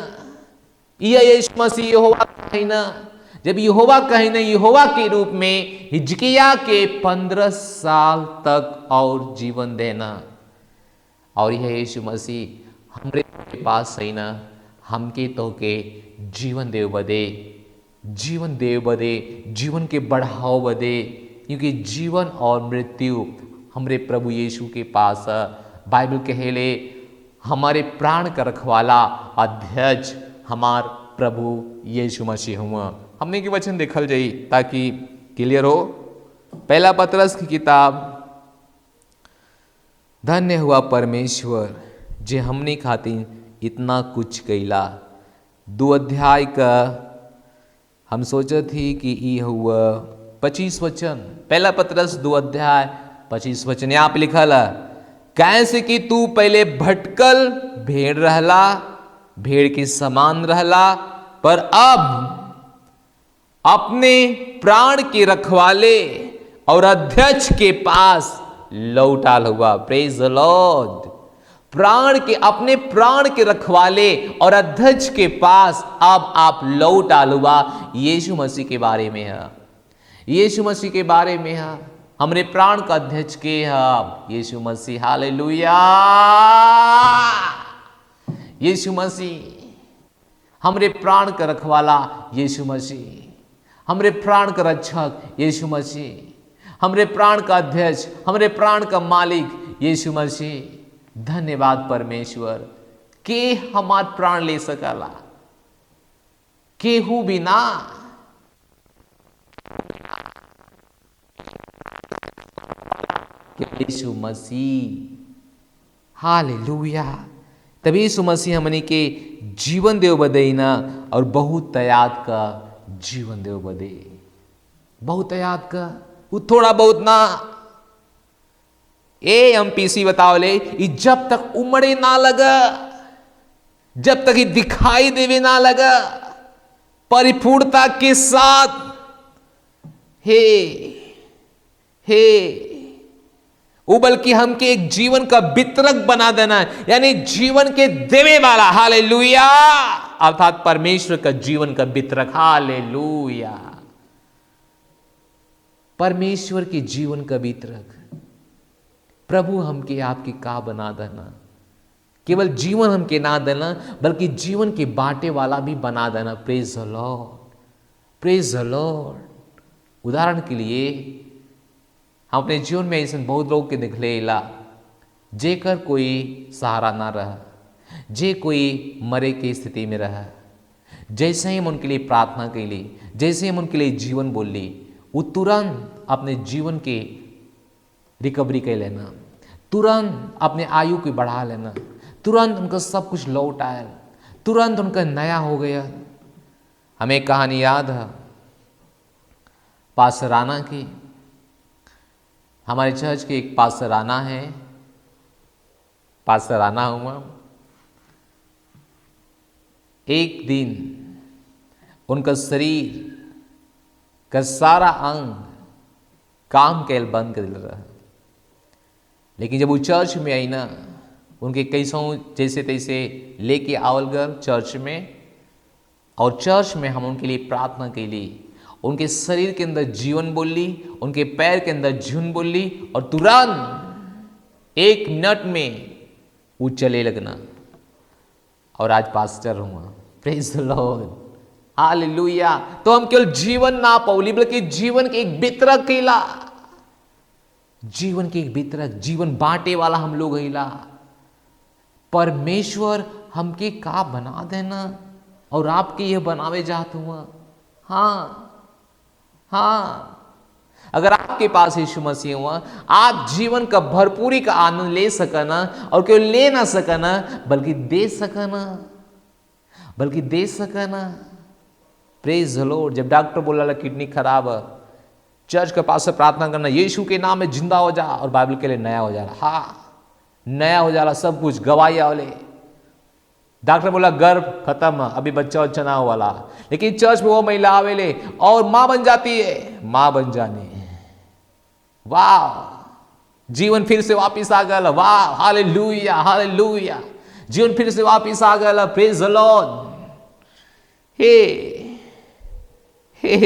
यीशु मसीह यहोवा कहे ना, जब यहोवा कहे ना, यहोवा के रूप में हिजकिया के 15 साल तक और जीवन देना। और यह यीशु मसीह हमरे पास है ना, हमके तो के जीवन देव बदे, जीवन देव बदे, जीवन के बढ़ाव बदे, क्योंकि जीवन और मृत्यु हमरे प्रभु यीशु के पास। बाइबल कहेले हमारे प्राण का रखवाला अध्यक्ष हमार प्रभु यीशु मसीह हुआ। हमने के वचन देखल जाई ताकि क्लियर हो। पहला पतरस की किताब, धन्य हुआ परमेश्वर जे हमने खातिर इतना कुछ कैला। 2 अध्याय का हम सोचत ही कि ई हुआ 25 वचन। पहला पतरस 2 अध्याय 25 वचन यहाँ पे लिखल है, कैसे कि तू पहले भटकल भेड़ रहला, भेड़ के समान रहला, पर अब अपने प्राण के रखवाले और अध्यक्ष के पास लौटाल हुआ। प्रेज द लॉर्ड। अपने प्राण के रखवाले और अध्यक्ष के पास अब आप लौटाल हुआ। यीशु मसीह के बारे में है, यीशु मसीह के बारे में है। हमरे प्राण का अध्यक्ष के है यीशु मसीह। हालेलुया। यीशु मसीह हमरे प्राण का रखवाला, यीशु मसीह हमरे प्राण का रक्षक, यीशु मसीह हमरे प्राण का अध्यक्ष, हमरे प्राण का मालिक, यीशु मसीह। धन्यवाद परमेश्वर के हमार प्राण ले सकला, केहू भी ना। यीशु मसीह। हालेलुया। तभी यीशु मसीह हमने के जीवन देव बदे ना, और बहुत तयाद का जीवन देव बदे, बहुत तयाद का, वो थोड़ा बहुत ना। एमपीसी बतावले, जब तक उमड़े ना लगा, जब तक ये दिखाई देवे ना लगा परिपूर्णता के साथ, हे वो बल्कि हमके एक जीवन का वितरक बना देना है, यानी जीवन के देवे वाला। हालेलुया। अर्थात परमेश्वर का जीवन का वितरक। हालेलुया। परमेश्वर के जीवन का वितरक प्रभु हमके आपके का बना देना। केवल जीवन हमके ना देना, बल्कि जीवन के बांटे वाला भी बना देना। प्रेज द लॉर्ड, प्रेज द लॉर्ड। उदाहरण के लिए हम अपने जीवन में ऐसे बहुत लोग के दिखले ला जेकर कोई सहारा ना रहा, जे कोई मरे की स्थिति में रहा। जैसे ही हम उनके लिए प्रार्थना कैली, जैसे हम उनके लिए जीवन बोली, वो तुरंत अपने जीवन के रिकवरी कर लेना, तुरंत अपने आयु को बढ़ा लेना, तुरंत उनका सब कुछ लौट आया, तुरंत उनका नया हो गया। हमें एक कहानी याद है पास्टर राणा की। हमारे चर्च के एक पास्टर राणा है, पास्टर राणा हुआ। एक दिन उनका शरीर का सारा अंग काम कैल बंद कर रहा, लेकिन जब वो चर्च में आई ना, उनके कैसों जैसे तैसे लेके आवल गए चर्च में, और चर्च में हम उनके लिए प्रार्थना के लिए उनके शरीर के अंदर जीवन बोली, उनके पैर के अंदर जीवन बोली, और तुरंत 1 मिनट में वो चले लगना, और आज पास्टर हुआ। प्रेज द लॉर्ड। हालेलुया। तो हम केवल जीवन ना पौली, बल्कि जीवन के एक वितरक कैला, जीवन के एक वितरक, जीवन बांटे वाला हम लोग हिला। परमेश्वर हमके का बना देना, और आपके यह बनावे जात हुआ। हाँ, अगर आपके पास यीशु मसीह हुआ, आप जीवन का भरपूरी का आनंद ले सकना, और केवल ले ना सकना बल्कि दे सकना, बल्कि दे सकना। प्रेज द लॉर्ड। जब डॉक्टर बोला किडनी खराब है, चर्च के पास से प्रार्थना करना, यीशु के नाम में जिंदा हो जा, और बाइबल के लिए नया हो जा रहा। हाँ, नया हो जा रहा, सब कुछ गवाही वाले। डॉक्टर बोला गर्भ खत्म, अभी बच्चा ना हो वाला, लेकिन चर्च में वो महिला आवेले और मां बन जाती है, मां बन जाने। वाह, जीवन फिर से वापिस आ गया। वाह, हालेलुया, हालेलुया। जीवन फिर से वापिस आ गया। प्रेज द लॉर्ड। हे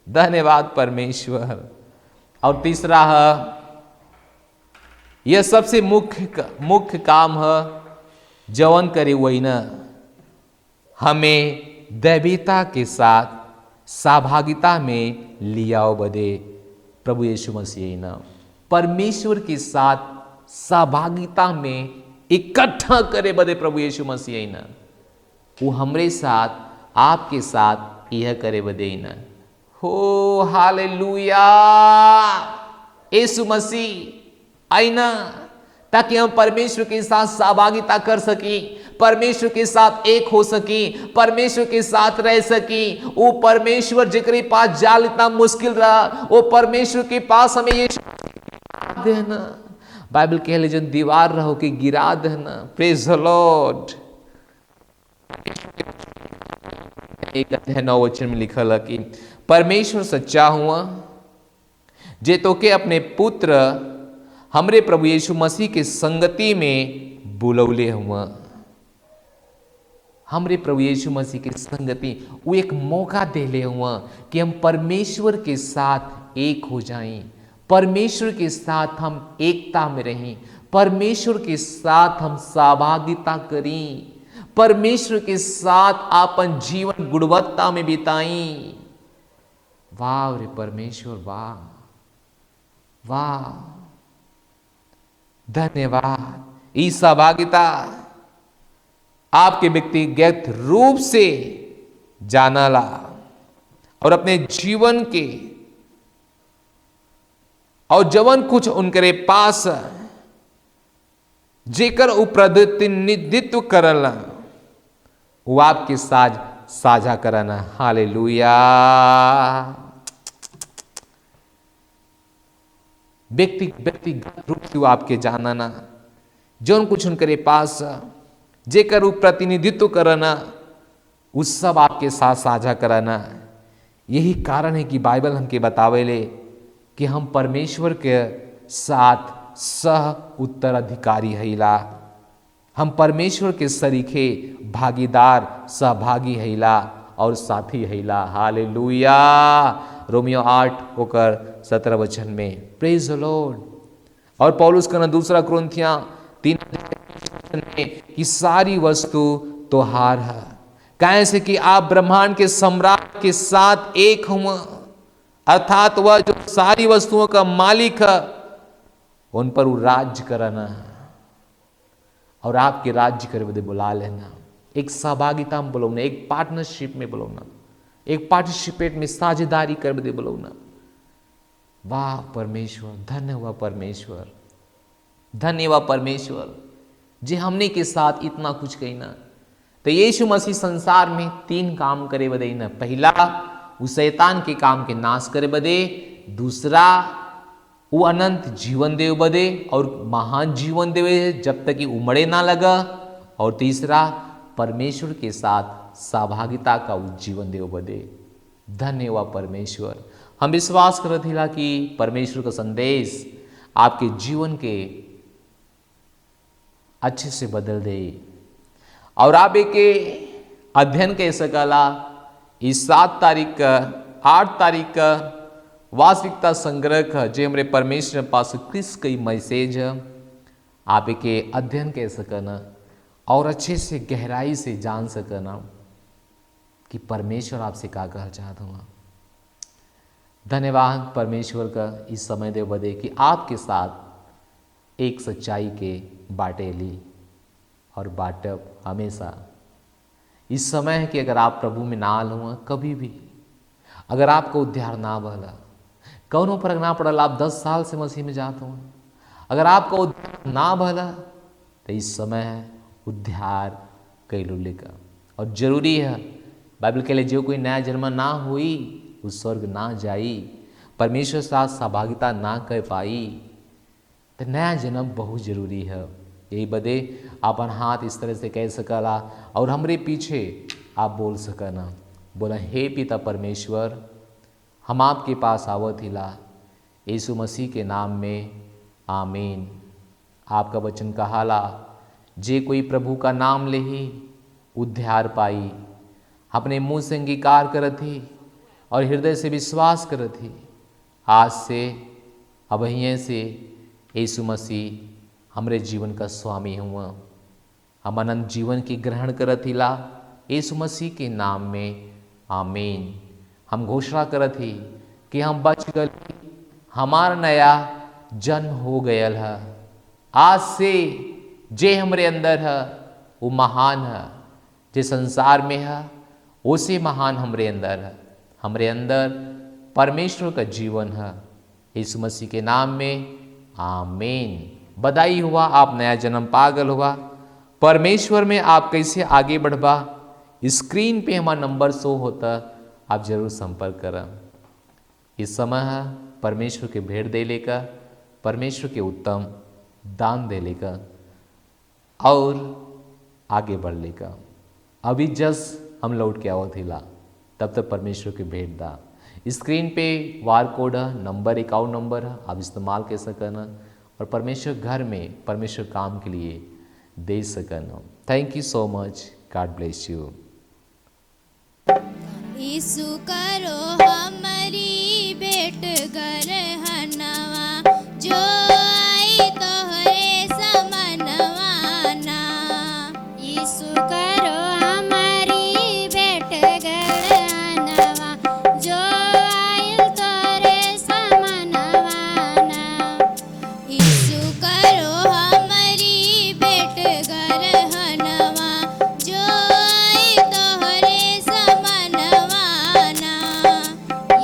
धन्यवाद परमेश्वर। और तीसरा है, यह सबसे मुख्य काम है जवन करे वही ना, हमें दैवीता के साथ सहभागिता में लियाओ बदे। प्रभु यीशु मसीह ना परमेश्वर के साथ सहभागिता में इकट्ठा करे बदे प्रभु यीशु मसीह ना, वो हमरे साथ आपके साथ यह करे बदे ना। हो हालेलुया। यीशु मसीह आई ना, ताकि हम परमेश्वर के साथ सहभागिता कर सकी, परमेश्वर के साथ एक हो सकी, परमेश्वर के साथ रह सकी। वो परमेश्वर जिक्र पास जाल इतना मुश्किल रहा, वो परमेश्वर के पास हमें ये देना, बाइबल कहले जन दीवार रहो कि गिरा देना। प्रेज द लॉर्ड। 1:9 में लिखल है कि परमेश्वर सच्चा हुआ जे तो के अपने पुत्र हमरे प्रभु यीशु मसीह के संगति में बुलौले हुआ। हमरे प्रभु यीशु मसीह की संगति, वो एक मौका देले हुआ कि हम परमेश्वर के साथ एक हो जाएं, परमेश्वर के साथ हम एकता में रहें, परमेश्वर के साथ हम सहभागिता करें, परमेश्वर के साथ अपन जीवन गुणवत्ता में बिताएं। वाह रे परमेश्वर, वाह वाह, धन्यवाद। ई सहभागिता आपके व्यक्तिगत रूप से जानला और अपने जीवन के और जवन कुछ उनके पास जेकर उ प्रतिनिधित्व करला वो आपके साथ साझा करना। हालेलुया। व्यक्तिगत रूप से वो आपके जानना, जौन कुछ उनके पास जेकर उ प्रतिनिधित्व करना, उस सब आपके साथ साझा कराना। यही कारण है कि बाइबल हमके बतावेले कि हम परमेश्वर के साथ सह उत्तराधिकारी हैला, हम परमेश्वर के सरीखे भागीदार सहभागी हैला और साथी हैला। हालेलुया। रोमियो 8:17 में। प्रेज द लॉर्ड। और पौलुस का दूसरा कुरिन्थियां 3 कि सारी वस्तु तोहार है, कैसे कि आप ब्रह्मांड के सम्राट के साथ एक हुआ, अर्थात वह जो सारी वस्तुओं का मालिक है उन पर वो राज्य करना और आपके राज्य करे बदे बुला लेना। एक सहभागिता में बुलाना, एक पार्टनरशिप में बुलाना, एक पार्टिसिपेट में साझेदारी कर बदे बुलाना। वाह परमेश्वर, धन्य हुआ परमेश्वर, धन्य हुआ परमेश्वर जे हमने के साथ इतना कुछ कहना। तो यीशु मसीह संसार में 3 काम करे बदे न। पहला वो शैतान के काम के नाश करे बदे, दूसरा वो अनंत जीवन देव बदे और महान जीवन देवे जब तक कि उमड़े ना लगा, और तीसरा परमेश्वर के साथ सहभागिता का वो जीवन देव बदे। धन्य हुआ परमेश्वर। हम विश्वास करत हिला कि परमेश्वर का संदेश आपके जीवन के अच्छे से बदल दे और आप एक अध्ययन के सकला। इस 8 तारीख का वास्तविकता संग्रह का जे हमारे परमेश्वर पास किस कई मैसेज आप एक अध्ययन कर सकना और अच्छे से गहराई से जान सकना कि परमेश्वर आपसे क्या कहना चाहता हूँ। धन्यवाद परमेश्वर का इस समय दे बदे कि आपके साथ एक सच्चाई के बाटे ली और बाटब हमेशा। इस समय है कि अगर आप प्रभु में ना हुआ कभी भी, अगर आपको उद्धार ना भला, कौनों फर्क ना पड़ल, आप 10 साल से मसीह में जाते हो, अगर आपको उद्धार ना भला तो इस समय है उद्धार कैलुले का। और जरूरी है, बाइबल के लिए जो कोई नया जन्म ना हुई उस स्वर्ग ना जाई, परमेश्वर साथ सहभागिता ना कर पाई, तो नया जन्म बहुत जरूरी है। यही बदे अपन हाथ इस तरह से कह सकला और हमरे पीछे आप बोल सकना, बोला हे पिता परमेश्वर, हम आपके पास आवत हिला यीशु मसीह के नाम में, आमीन। आपका वचन कहाला जे कोई प्रभु का नाम ले ही उद्धार पाई, अपने मुंह से अंगीकार करत ही और हृदय से विश्वास करत ही, आज से अब यहीं से यीशु मसीह हमरे जीवन का स्वामी हुआ, हम अनंत जीवन की ग्रहण करत हिला यीशु मसीह के नाम में, आमीन। हम घोषणा करत ही कि हम बच गए, हमारा नया जन्म हो गयल है। आज से जे हमरे अंदर है वो महान है, जे संसार में है उसे महान हमरे अंदर है। हमरे अंदर परमेश्वर का जीवन है, यीशु मसीह के नाम में, आमीन। बधाई हुआ, आप नया जन्म पागल हुआ। परमेश्वर में आप कैसे आगे बढ़बा, स्क्रीन पे हमारा नंबर शो होता, आप जरूर संपर्क करें। इस समय है परमेश्वर के भेंट दे लेकर, परमेश्वर के उत्तम दान देले का और आगे बढ़ले का। अभी जस्ट हम लौट के आवत हिला, तब तक परमेश्वर की भेंट दा। स्क्रीन पे वार कोड है, नंबर अकाउंट नंबर है, आप इस्तेमाल कर सकन और परमेश्वर घर में परमेश्वर काम के लिए दे सकन। Thank you so much, God bless you. यीशु करो हमारी भेंट गरहनवा, जो आई तोहरे समनवाना। यीशु करो हमारी भेंट गरहनवा, जो आई तोहरे समनवाना। यीशु करो हमारी भेंट गरहनवा, जो आई तोहरे समनवाना।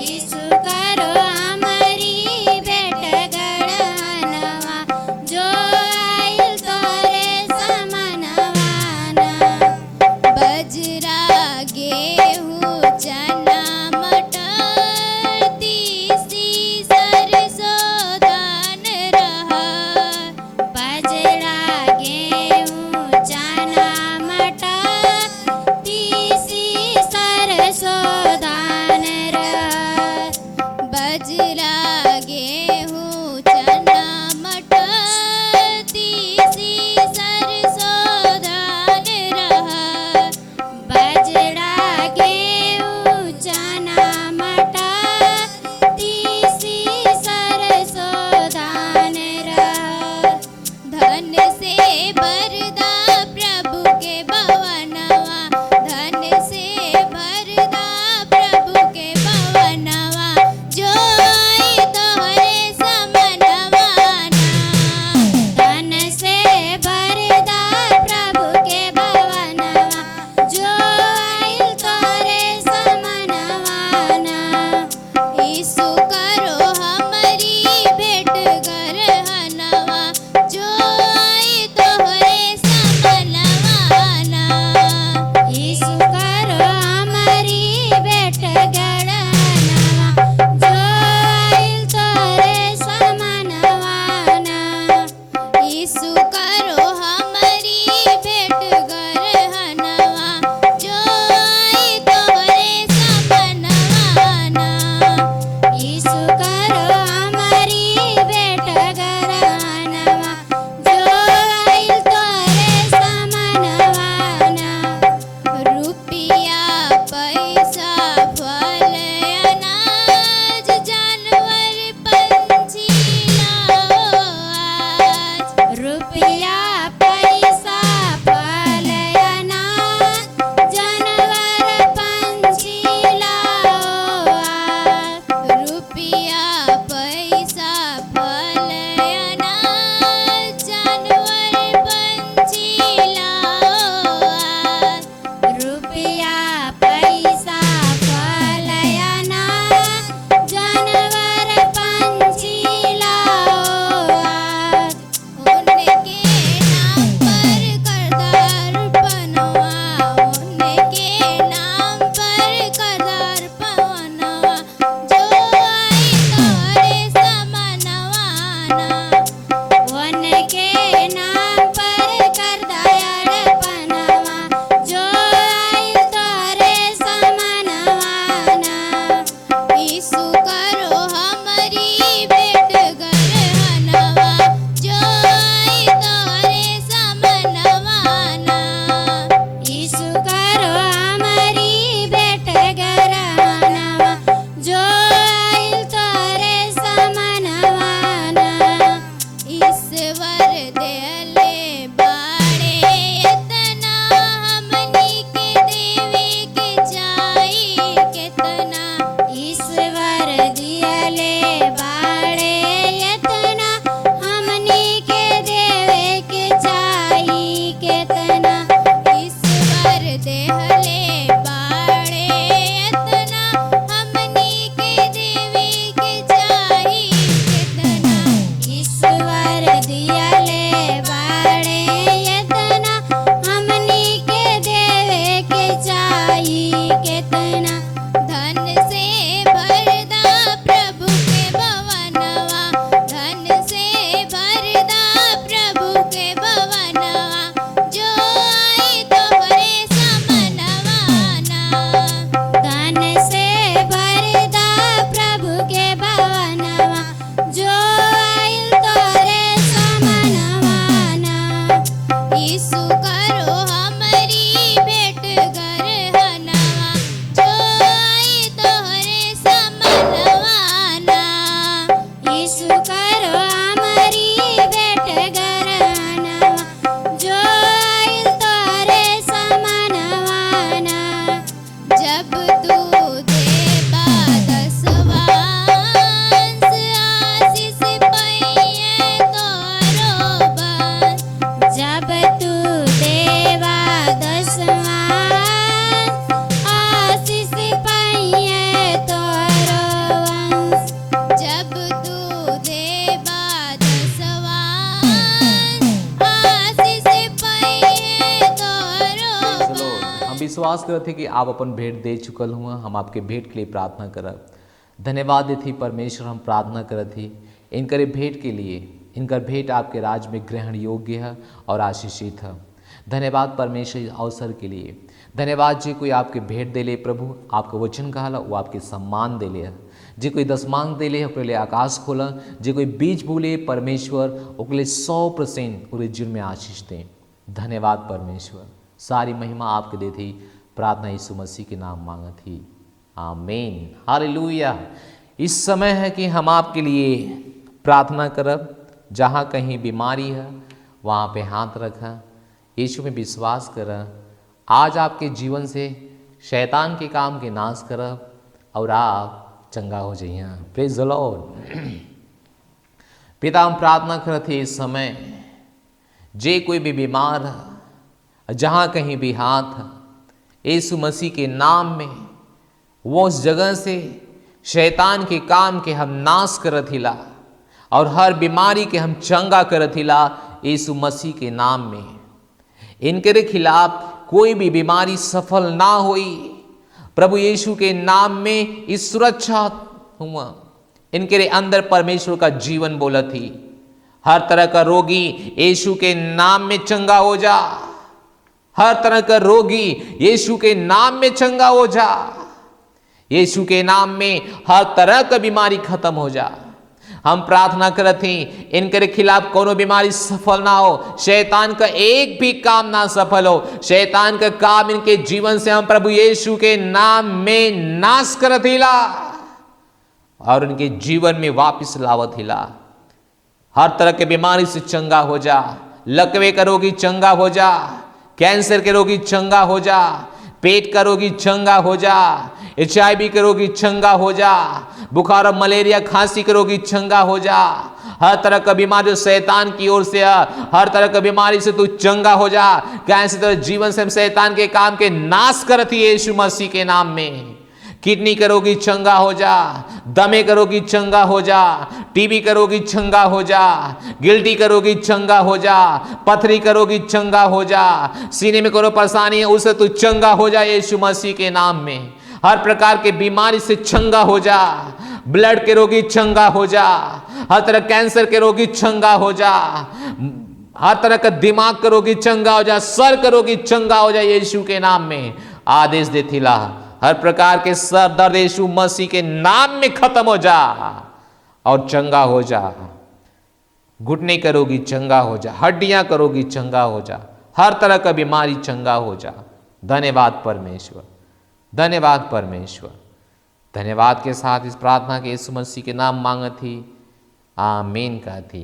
यीशु करो हमारी भेंट गरहनवा, जो आई तोहरे समनवाना। बजरा गेहूं चना मटर तीसी सरसों धान रहर। बजरा गेहूं चना मटर तीसी सरसों धान रहर। बजरा गेहूं चना मटर तीसी सरसों धान रहर। बजरा गेहूं चना मटर तीसी सरसों धान रहर। धन से भरदा प्रभु के भवनवा, धन से भरदा प्रभु के भवनवा, जो आई तोहरे समनवाना। धन से भरदा प्रभु के भवनवा, जो आई तोहरे समनवाना। यीशु करो हमारी भेंट गरहनवा, जो आई तोहरे समनवाना। यीशु करो हमारी भेंट गरहनवा जो आई तोहरे समनवाना यीशु करो हमारी भेंट गरहनवा जो आई तोहरे समनवाना जब तू देबा दसवांश आशीष पइए तोरो बंश जब तू देबा दसवांश आशीष पइए तोरो वंश जब तू देबा दसवांश आशीष पइए तोरो चलो हम विश्वास करते कि आप अपन भेंट दे चुकल हुआ। हम आपके भेंट के लिए प्रार्थना करब। धन्यवाद देती परमेश्वर, हम प्रार्थना करत ही इनकर भेंट के लिए। इनकर भेंट आपके राज में ग्रहण योग्य है और आशीषित है। धन्यवाद परमेश्वर इस अवसर के लिए। धन्यवाद जी कोई आपके भेंट दे ले प्रभु, आपका वचन कहला वो आपके सम्मान दे ले है। जे कोई दसमांग दे ले ओकरे लिए आकाश खोला। जे कोई बीज बोले परमेश्वर ओकरे लिए 100% पूरे जीवन में आशीष दें। धन्यवाद परमेश्वर, सारी महिमा आपके दे थी। प्रार्थना यीशु मसीह के नाम मांगत ही, आमीन, हालेलुया। इस समय है कि हम आपके लिए प्रार्थना करब। जहाँ कहीं बीमारी है वहाँ पे हाथ रखा, यीशु में विश्वास कर। आज आपके जीवन से शैतान के काम के नाश करब और आप चंगा हो जाइए। प्रेज द लॉर्ड। पिता हम प्रार्थना करते इस समय जे कोई भी बीमार है, जहाँ कहीं भी हाथ है, यीशु मसीह के नाम में वो उस जगह से शैतान के काम के हम नाश करत हिला और हर बीमारी के हम चंगा करत हिला यीशु मसीह के नाम में। इनके खिलाफ कोई भी बीमारी सफल ना हुई प्रभु यीशु के नाम में। इस सुरक्षा हुआ इनके अंदर परमेश्वर का जीवन बोला थी। हर तरह का रोगी यीशु के नाम में चंगा हो जा। हर तरह का रोगी यीशु के नाम में चंगा हो जा। यीशु के नाम में हर तरह का बीमारी खत्म हो जा। हम प्रार्थना करते हैं इनके खिलाफ कोनो बीमारी सफल ना हो, शैतान का एक भी काम ना सफल हो। शैतान का काम इनके जीवन से हम प्रभु यीशु के नाम में नाश करत हिला और उनके जीवन में वापस लावत हिला। हर तरह के बीमारी से चंगा हो जा। लकवे का रोगी चंगा हो जा, कैंसर के रोगी चंगा हो जा, पेट का रोगी चंगा हो जा, HIV के रोगी चंगा हो जा, बुखार और मलेरिया खांसी के रोगी चंगा हो जा। हर तरह का बीमारी जो शैतान की ओर से है, हर तरह का बीमारी से तू चंगा हो जा। कैसे तेरे जीवन से हम शैतान के काम के नाश करती है यीशु मसीह के नाम में। किडनी का रोगी चंगा हो जा, दमे का रोगी चंगा हो जा, TB का रोगी चंगा हो जा, गिल्टी का रोगी चंगा हो जा, पथरी का रोगी चंगा हो जा, सीने में कोई परेशानी है उसे तू चंगा हो जा यीशु मसीह के नाम में। हर प्रकार के बीमारी से चंगा हो जा। ब्लड के रोगी चंगा हो जा। हर तरह कैंसर के रोगी चंगा हो जा। हर तरह का दिमाग का रोगी चंगा हो जा। सर का रोगी चंगा हो जा यीशु के नाम में। आदेश देती ला हर प्रकार के सर दर्द यीशु मसीह के नाम में खत्म हो जा और चंगा हो जा। घुटने का रोगी चंगा हो जा। हड्डियां का रोगी चंगा हो जा। हर तरह का बीमारी चंगा हो जा। धन्यवाद परमेश्वर, धन्यवाद परमेश्वर। धन्यवाद के साथ इस प्रार्थना के यीशु मसीह के नाम मांगत थी, आमीन का थी।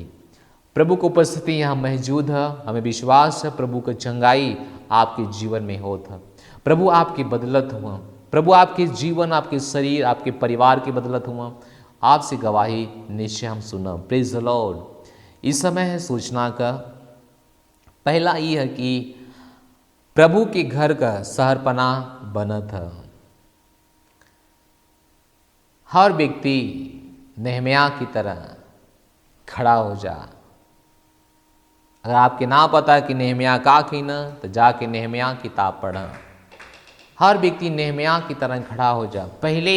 प्रभु की उपस्थिति यहाँ मौजूद है। हमें विश्वास है प्रभु का चंगाई आपके जीवन में होता। प्रभु आपकी बदलत हुआ। प्रभु आपके जीवन, आपके शरीर, आपके परिवार की बदलत हुआ। आपसे गवाही निश्चय हम सुना। प्रेज द लॉर्ड। इस समय है सूचना का। पहला ये है कि प्रभु के घर का शहरपनाह बनत है। हर व्यक्ति नेहम्याह की तरह खड़ा हो जा। अगर आपके ना पता कि नेहम्याह का की न, तो जाके नेहम्याह किताब पढ़ा। हर व्यक्ति नेहम्याह की तरह खड़ा हो जा। पहले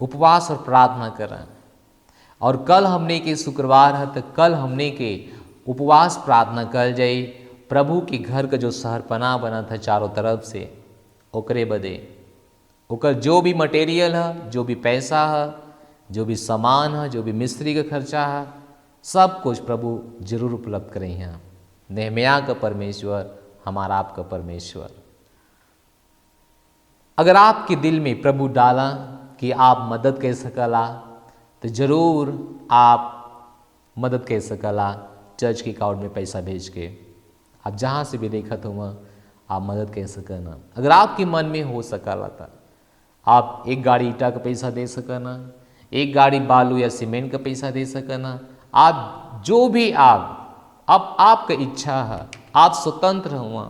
उपवास और प्रार्थना करें। और कल हमने के शुक्रवार है तो कल हमने के उपवास प्रार्थना कर जाए। प्रभु के घर का जो शहरपनाह बना था चारों तरफ से, ओकरे बदे ओकर जो भी मटेरियल है, जो भी पैसा है, जो भी सामान है, जो भी मिस्त्री का खर्चा है, सब कुछ प्रभु जरूर उपलब्ध करें हैं। नेहमिया का परमेश्वर हमारा आपका परमेश्वर। अगर आपके दिल में प्रभु डाला कि आप मदद कर सकला तो जरूर आप मदद कर सकला चर्च के अकाउंट में पैसा भेज के। आप जहाँ से भी देखत हो आप मदद कर सकना। अगर आपके मन में हो सकला था आप एक गाड़ी ईटा का पैसा दे सकना, एक गाड़ी बालू या सीमेंट का पैसा दे सकना। आप जो भी आप अब आपका इच्छा है, आप स्वतंत्र हुआ।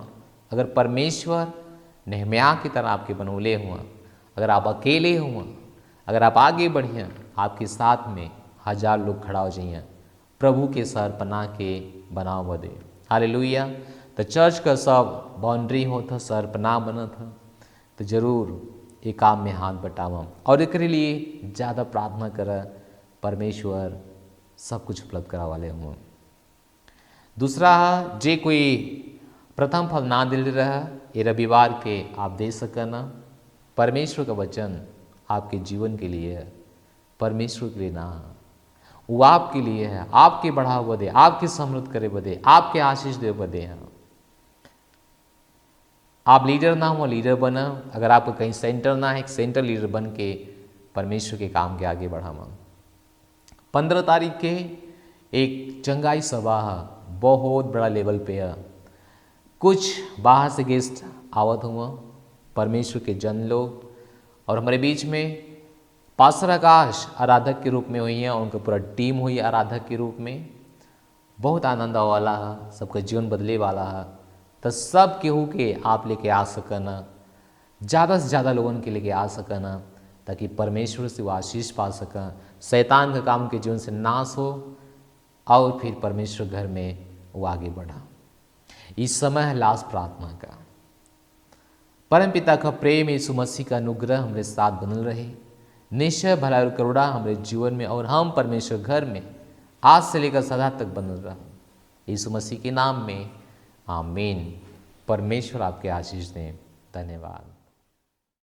अगर परमेश्वर नेहमिया की तरह आपके बनौले हुआ, अगर आप अकेले हुआ, अगर आप आगे बढ़िया, आपके साथ में 1000 लोग खड़ा हो जाइए प्रभु के सर पना के बनाव बदे। हालेलुया। तो चर्च का सब बाउंड्री होता, सर पना बनत है, तो जरूर ये काम में हाथ बटावा और एक लिए ज़्यादा प्रार्थना कर परमेश्वर सब कुछ उपलब्ध करा वाले हुआ। दूसरा जे कोई प्रथम फल ना दिल रहा ये रविवार के आप दे सकना। परमेश्वर का वचन आपके जीवन के लिए है, परमेश्वर के लिए ना, वो आपके लिए है, आपके बढ़ावा बदे, आपके समृद्ध करे बदे, आपके आशीष दे बदे हैं। आप लीडर ना हो, लीडर बना। अगर आपको कहीं सेंटर ना है, एक सेंटर लीडर बन के परमेश्वर के काम के आगे बढ़ावा। 15 तारीख के एक चंगाई सभा है, बहुत बड़ा लेवल पे है। कुछ बाहर से गेस्ट आवत हुआ, परमेश्वर के जन लोग, और हमारे बीच में पास्टर आकाश आराधक के रूप में हुई है और उनका पूरा टीम हुई आराधक के रूप में। बहुत आनंद वाला है, सबका जीवन बदले वाला है। तो सब केहू के आप लेके आ सकना, ज़्यादा से ज़्यादा लोगों के लेके आ सकना, ताकि परमेश्वर से वो आशीष पा सकें, शैतान का काम के जीवन से नाश हो और फिर परमेश्वर घर में वो आगे बढ़ा। इस समय है लास्ट प्रार्थना का। परमपिता का प्रेम, यीशु मसीह का अनुग्रह हमारे साथ बनल रहे, निश्चय भला और करुणा हमारे जीवन में और हम परमेश्वर घर में आज से लेकर सदा तक बनल रहा। यीशु मसीह के नाम में आमीन। परमेश्वर आपके आशीष दें। धन्यवाद।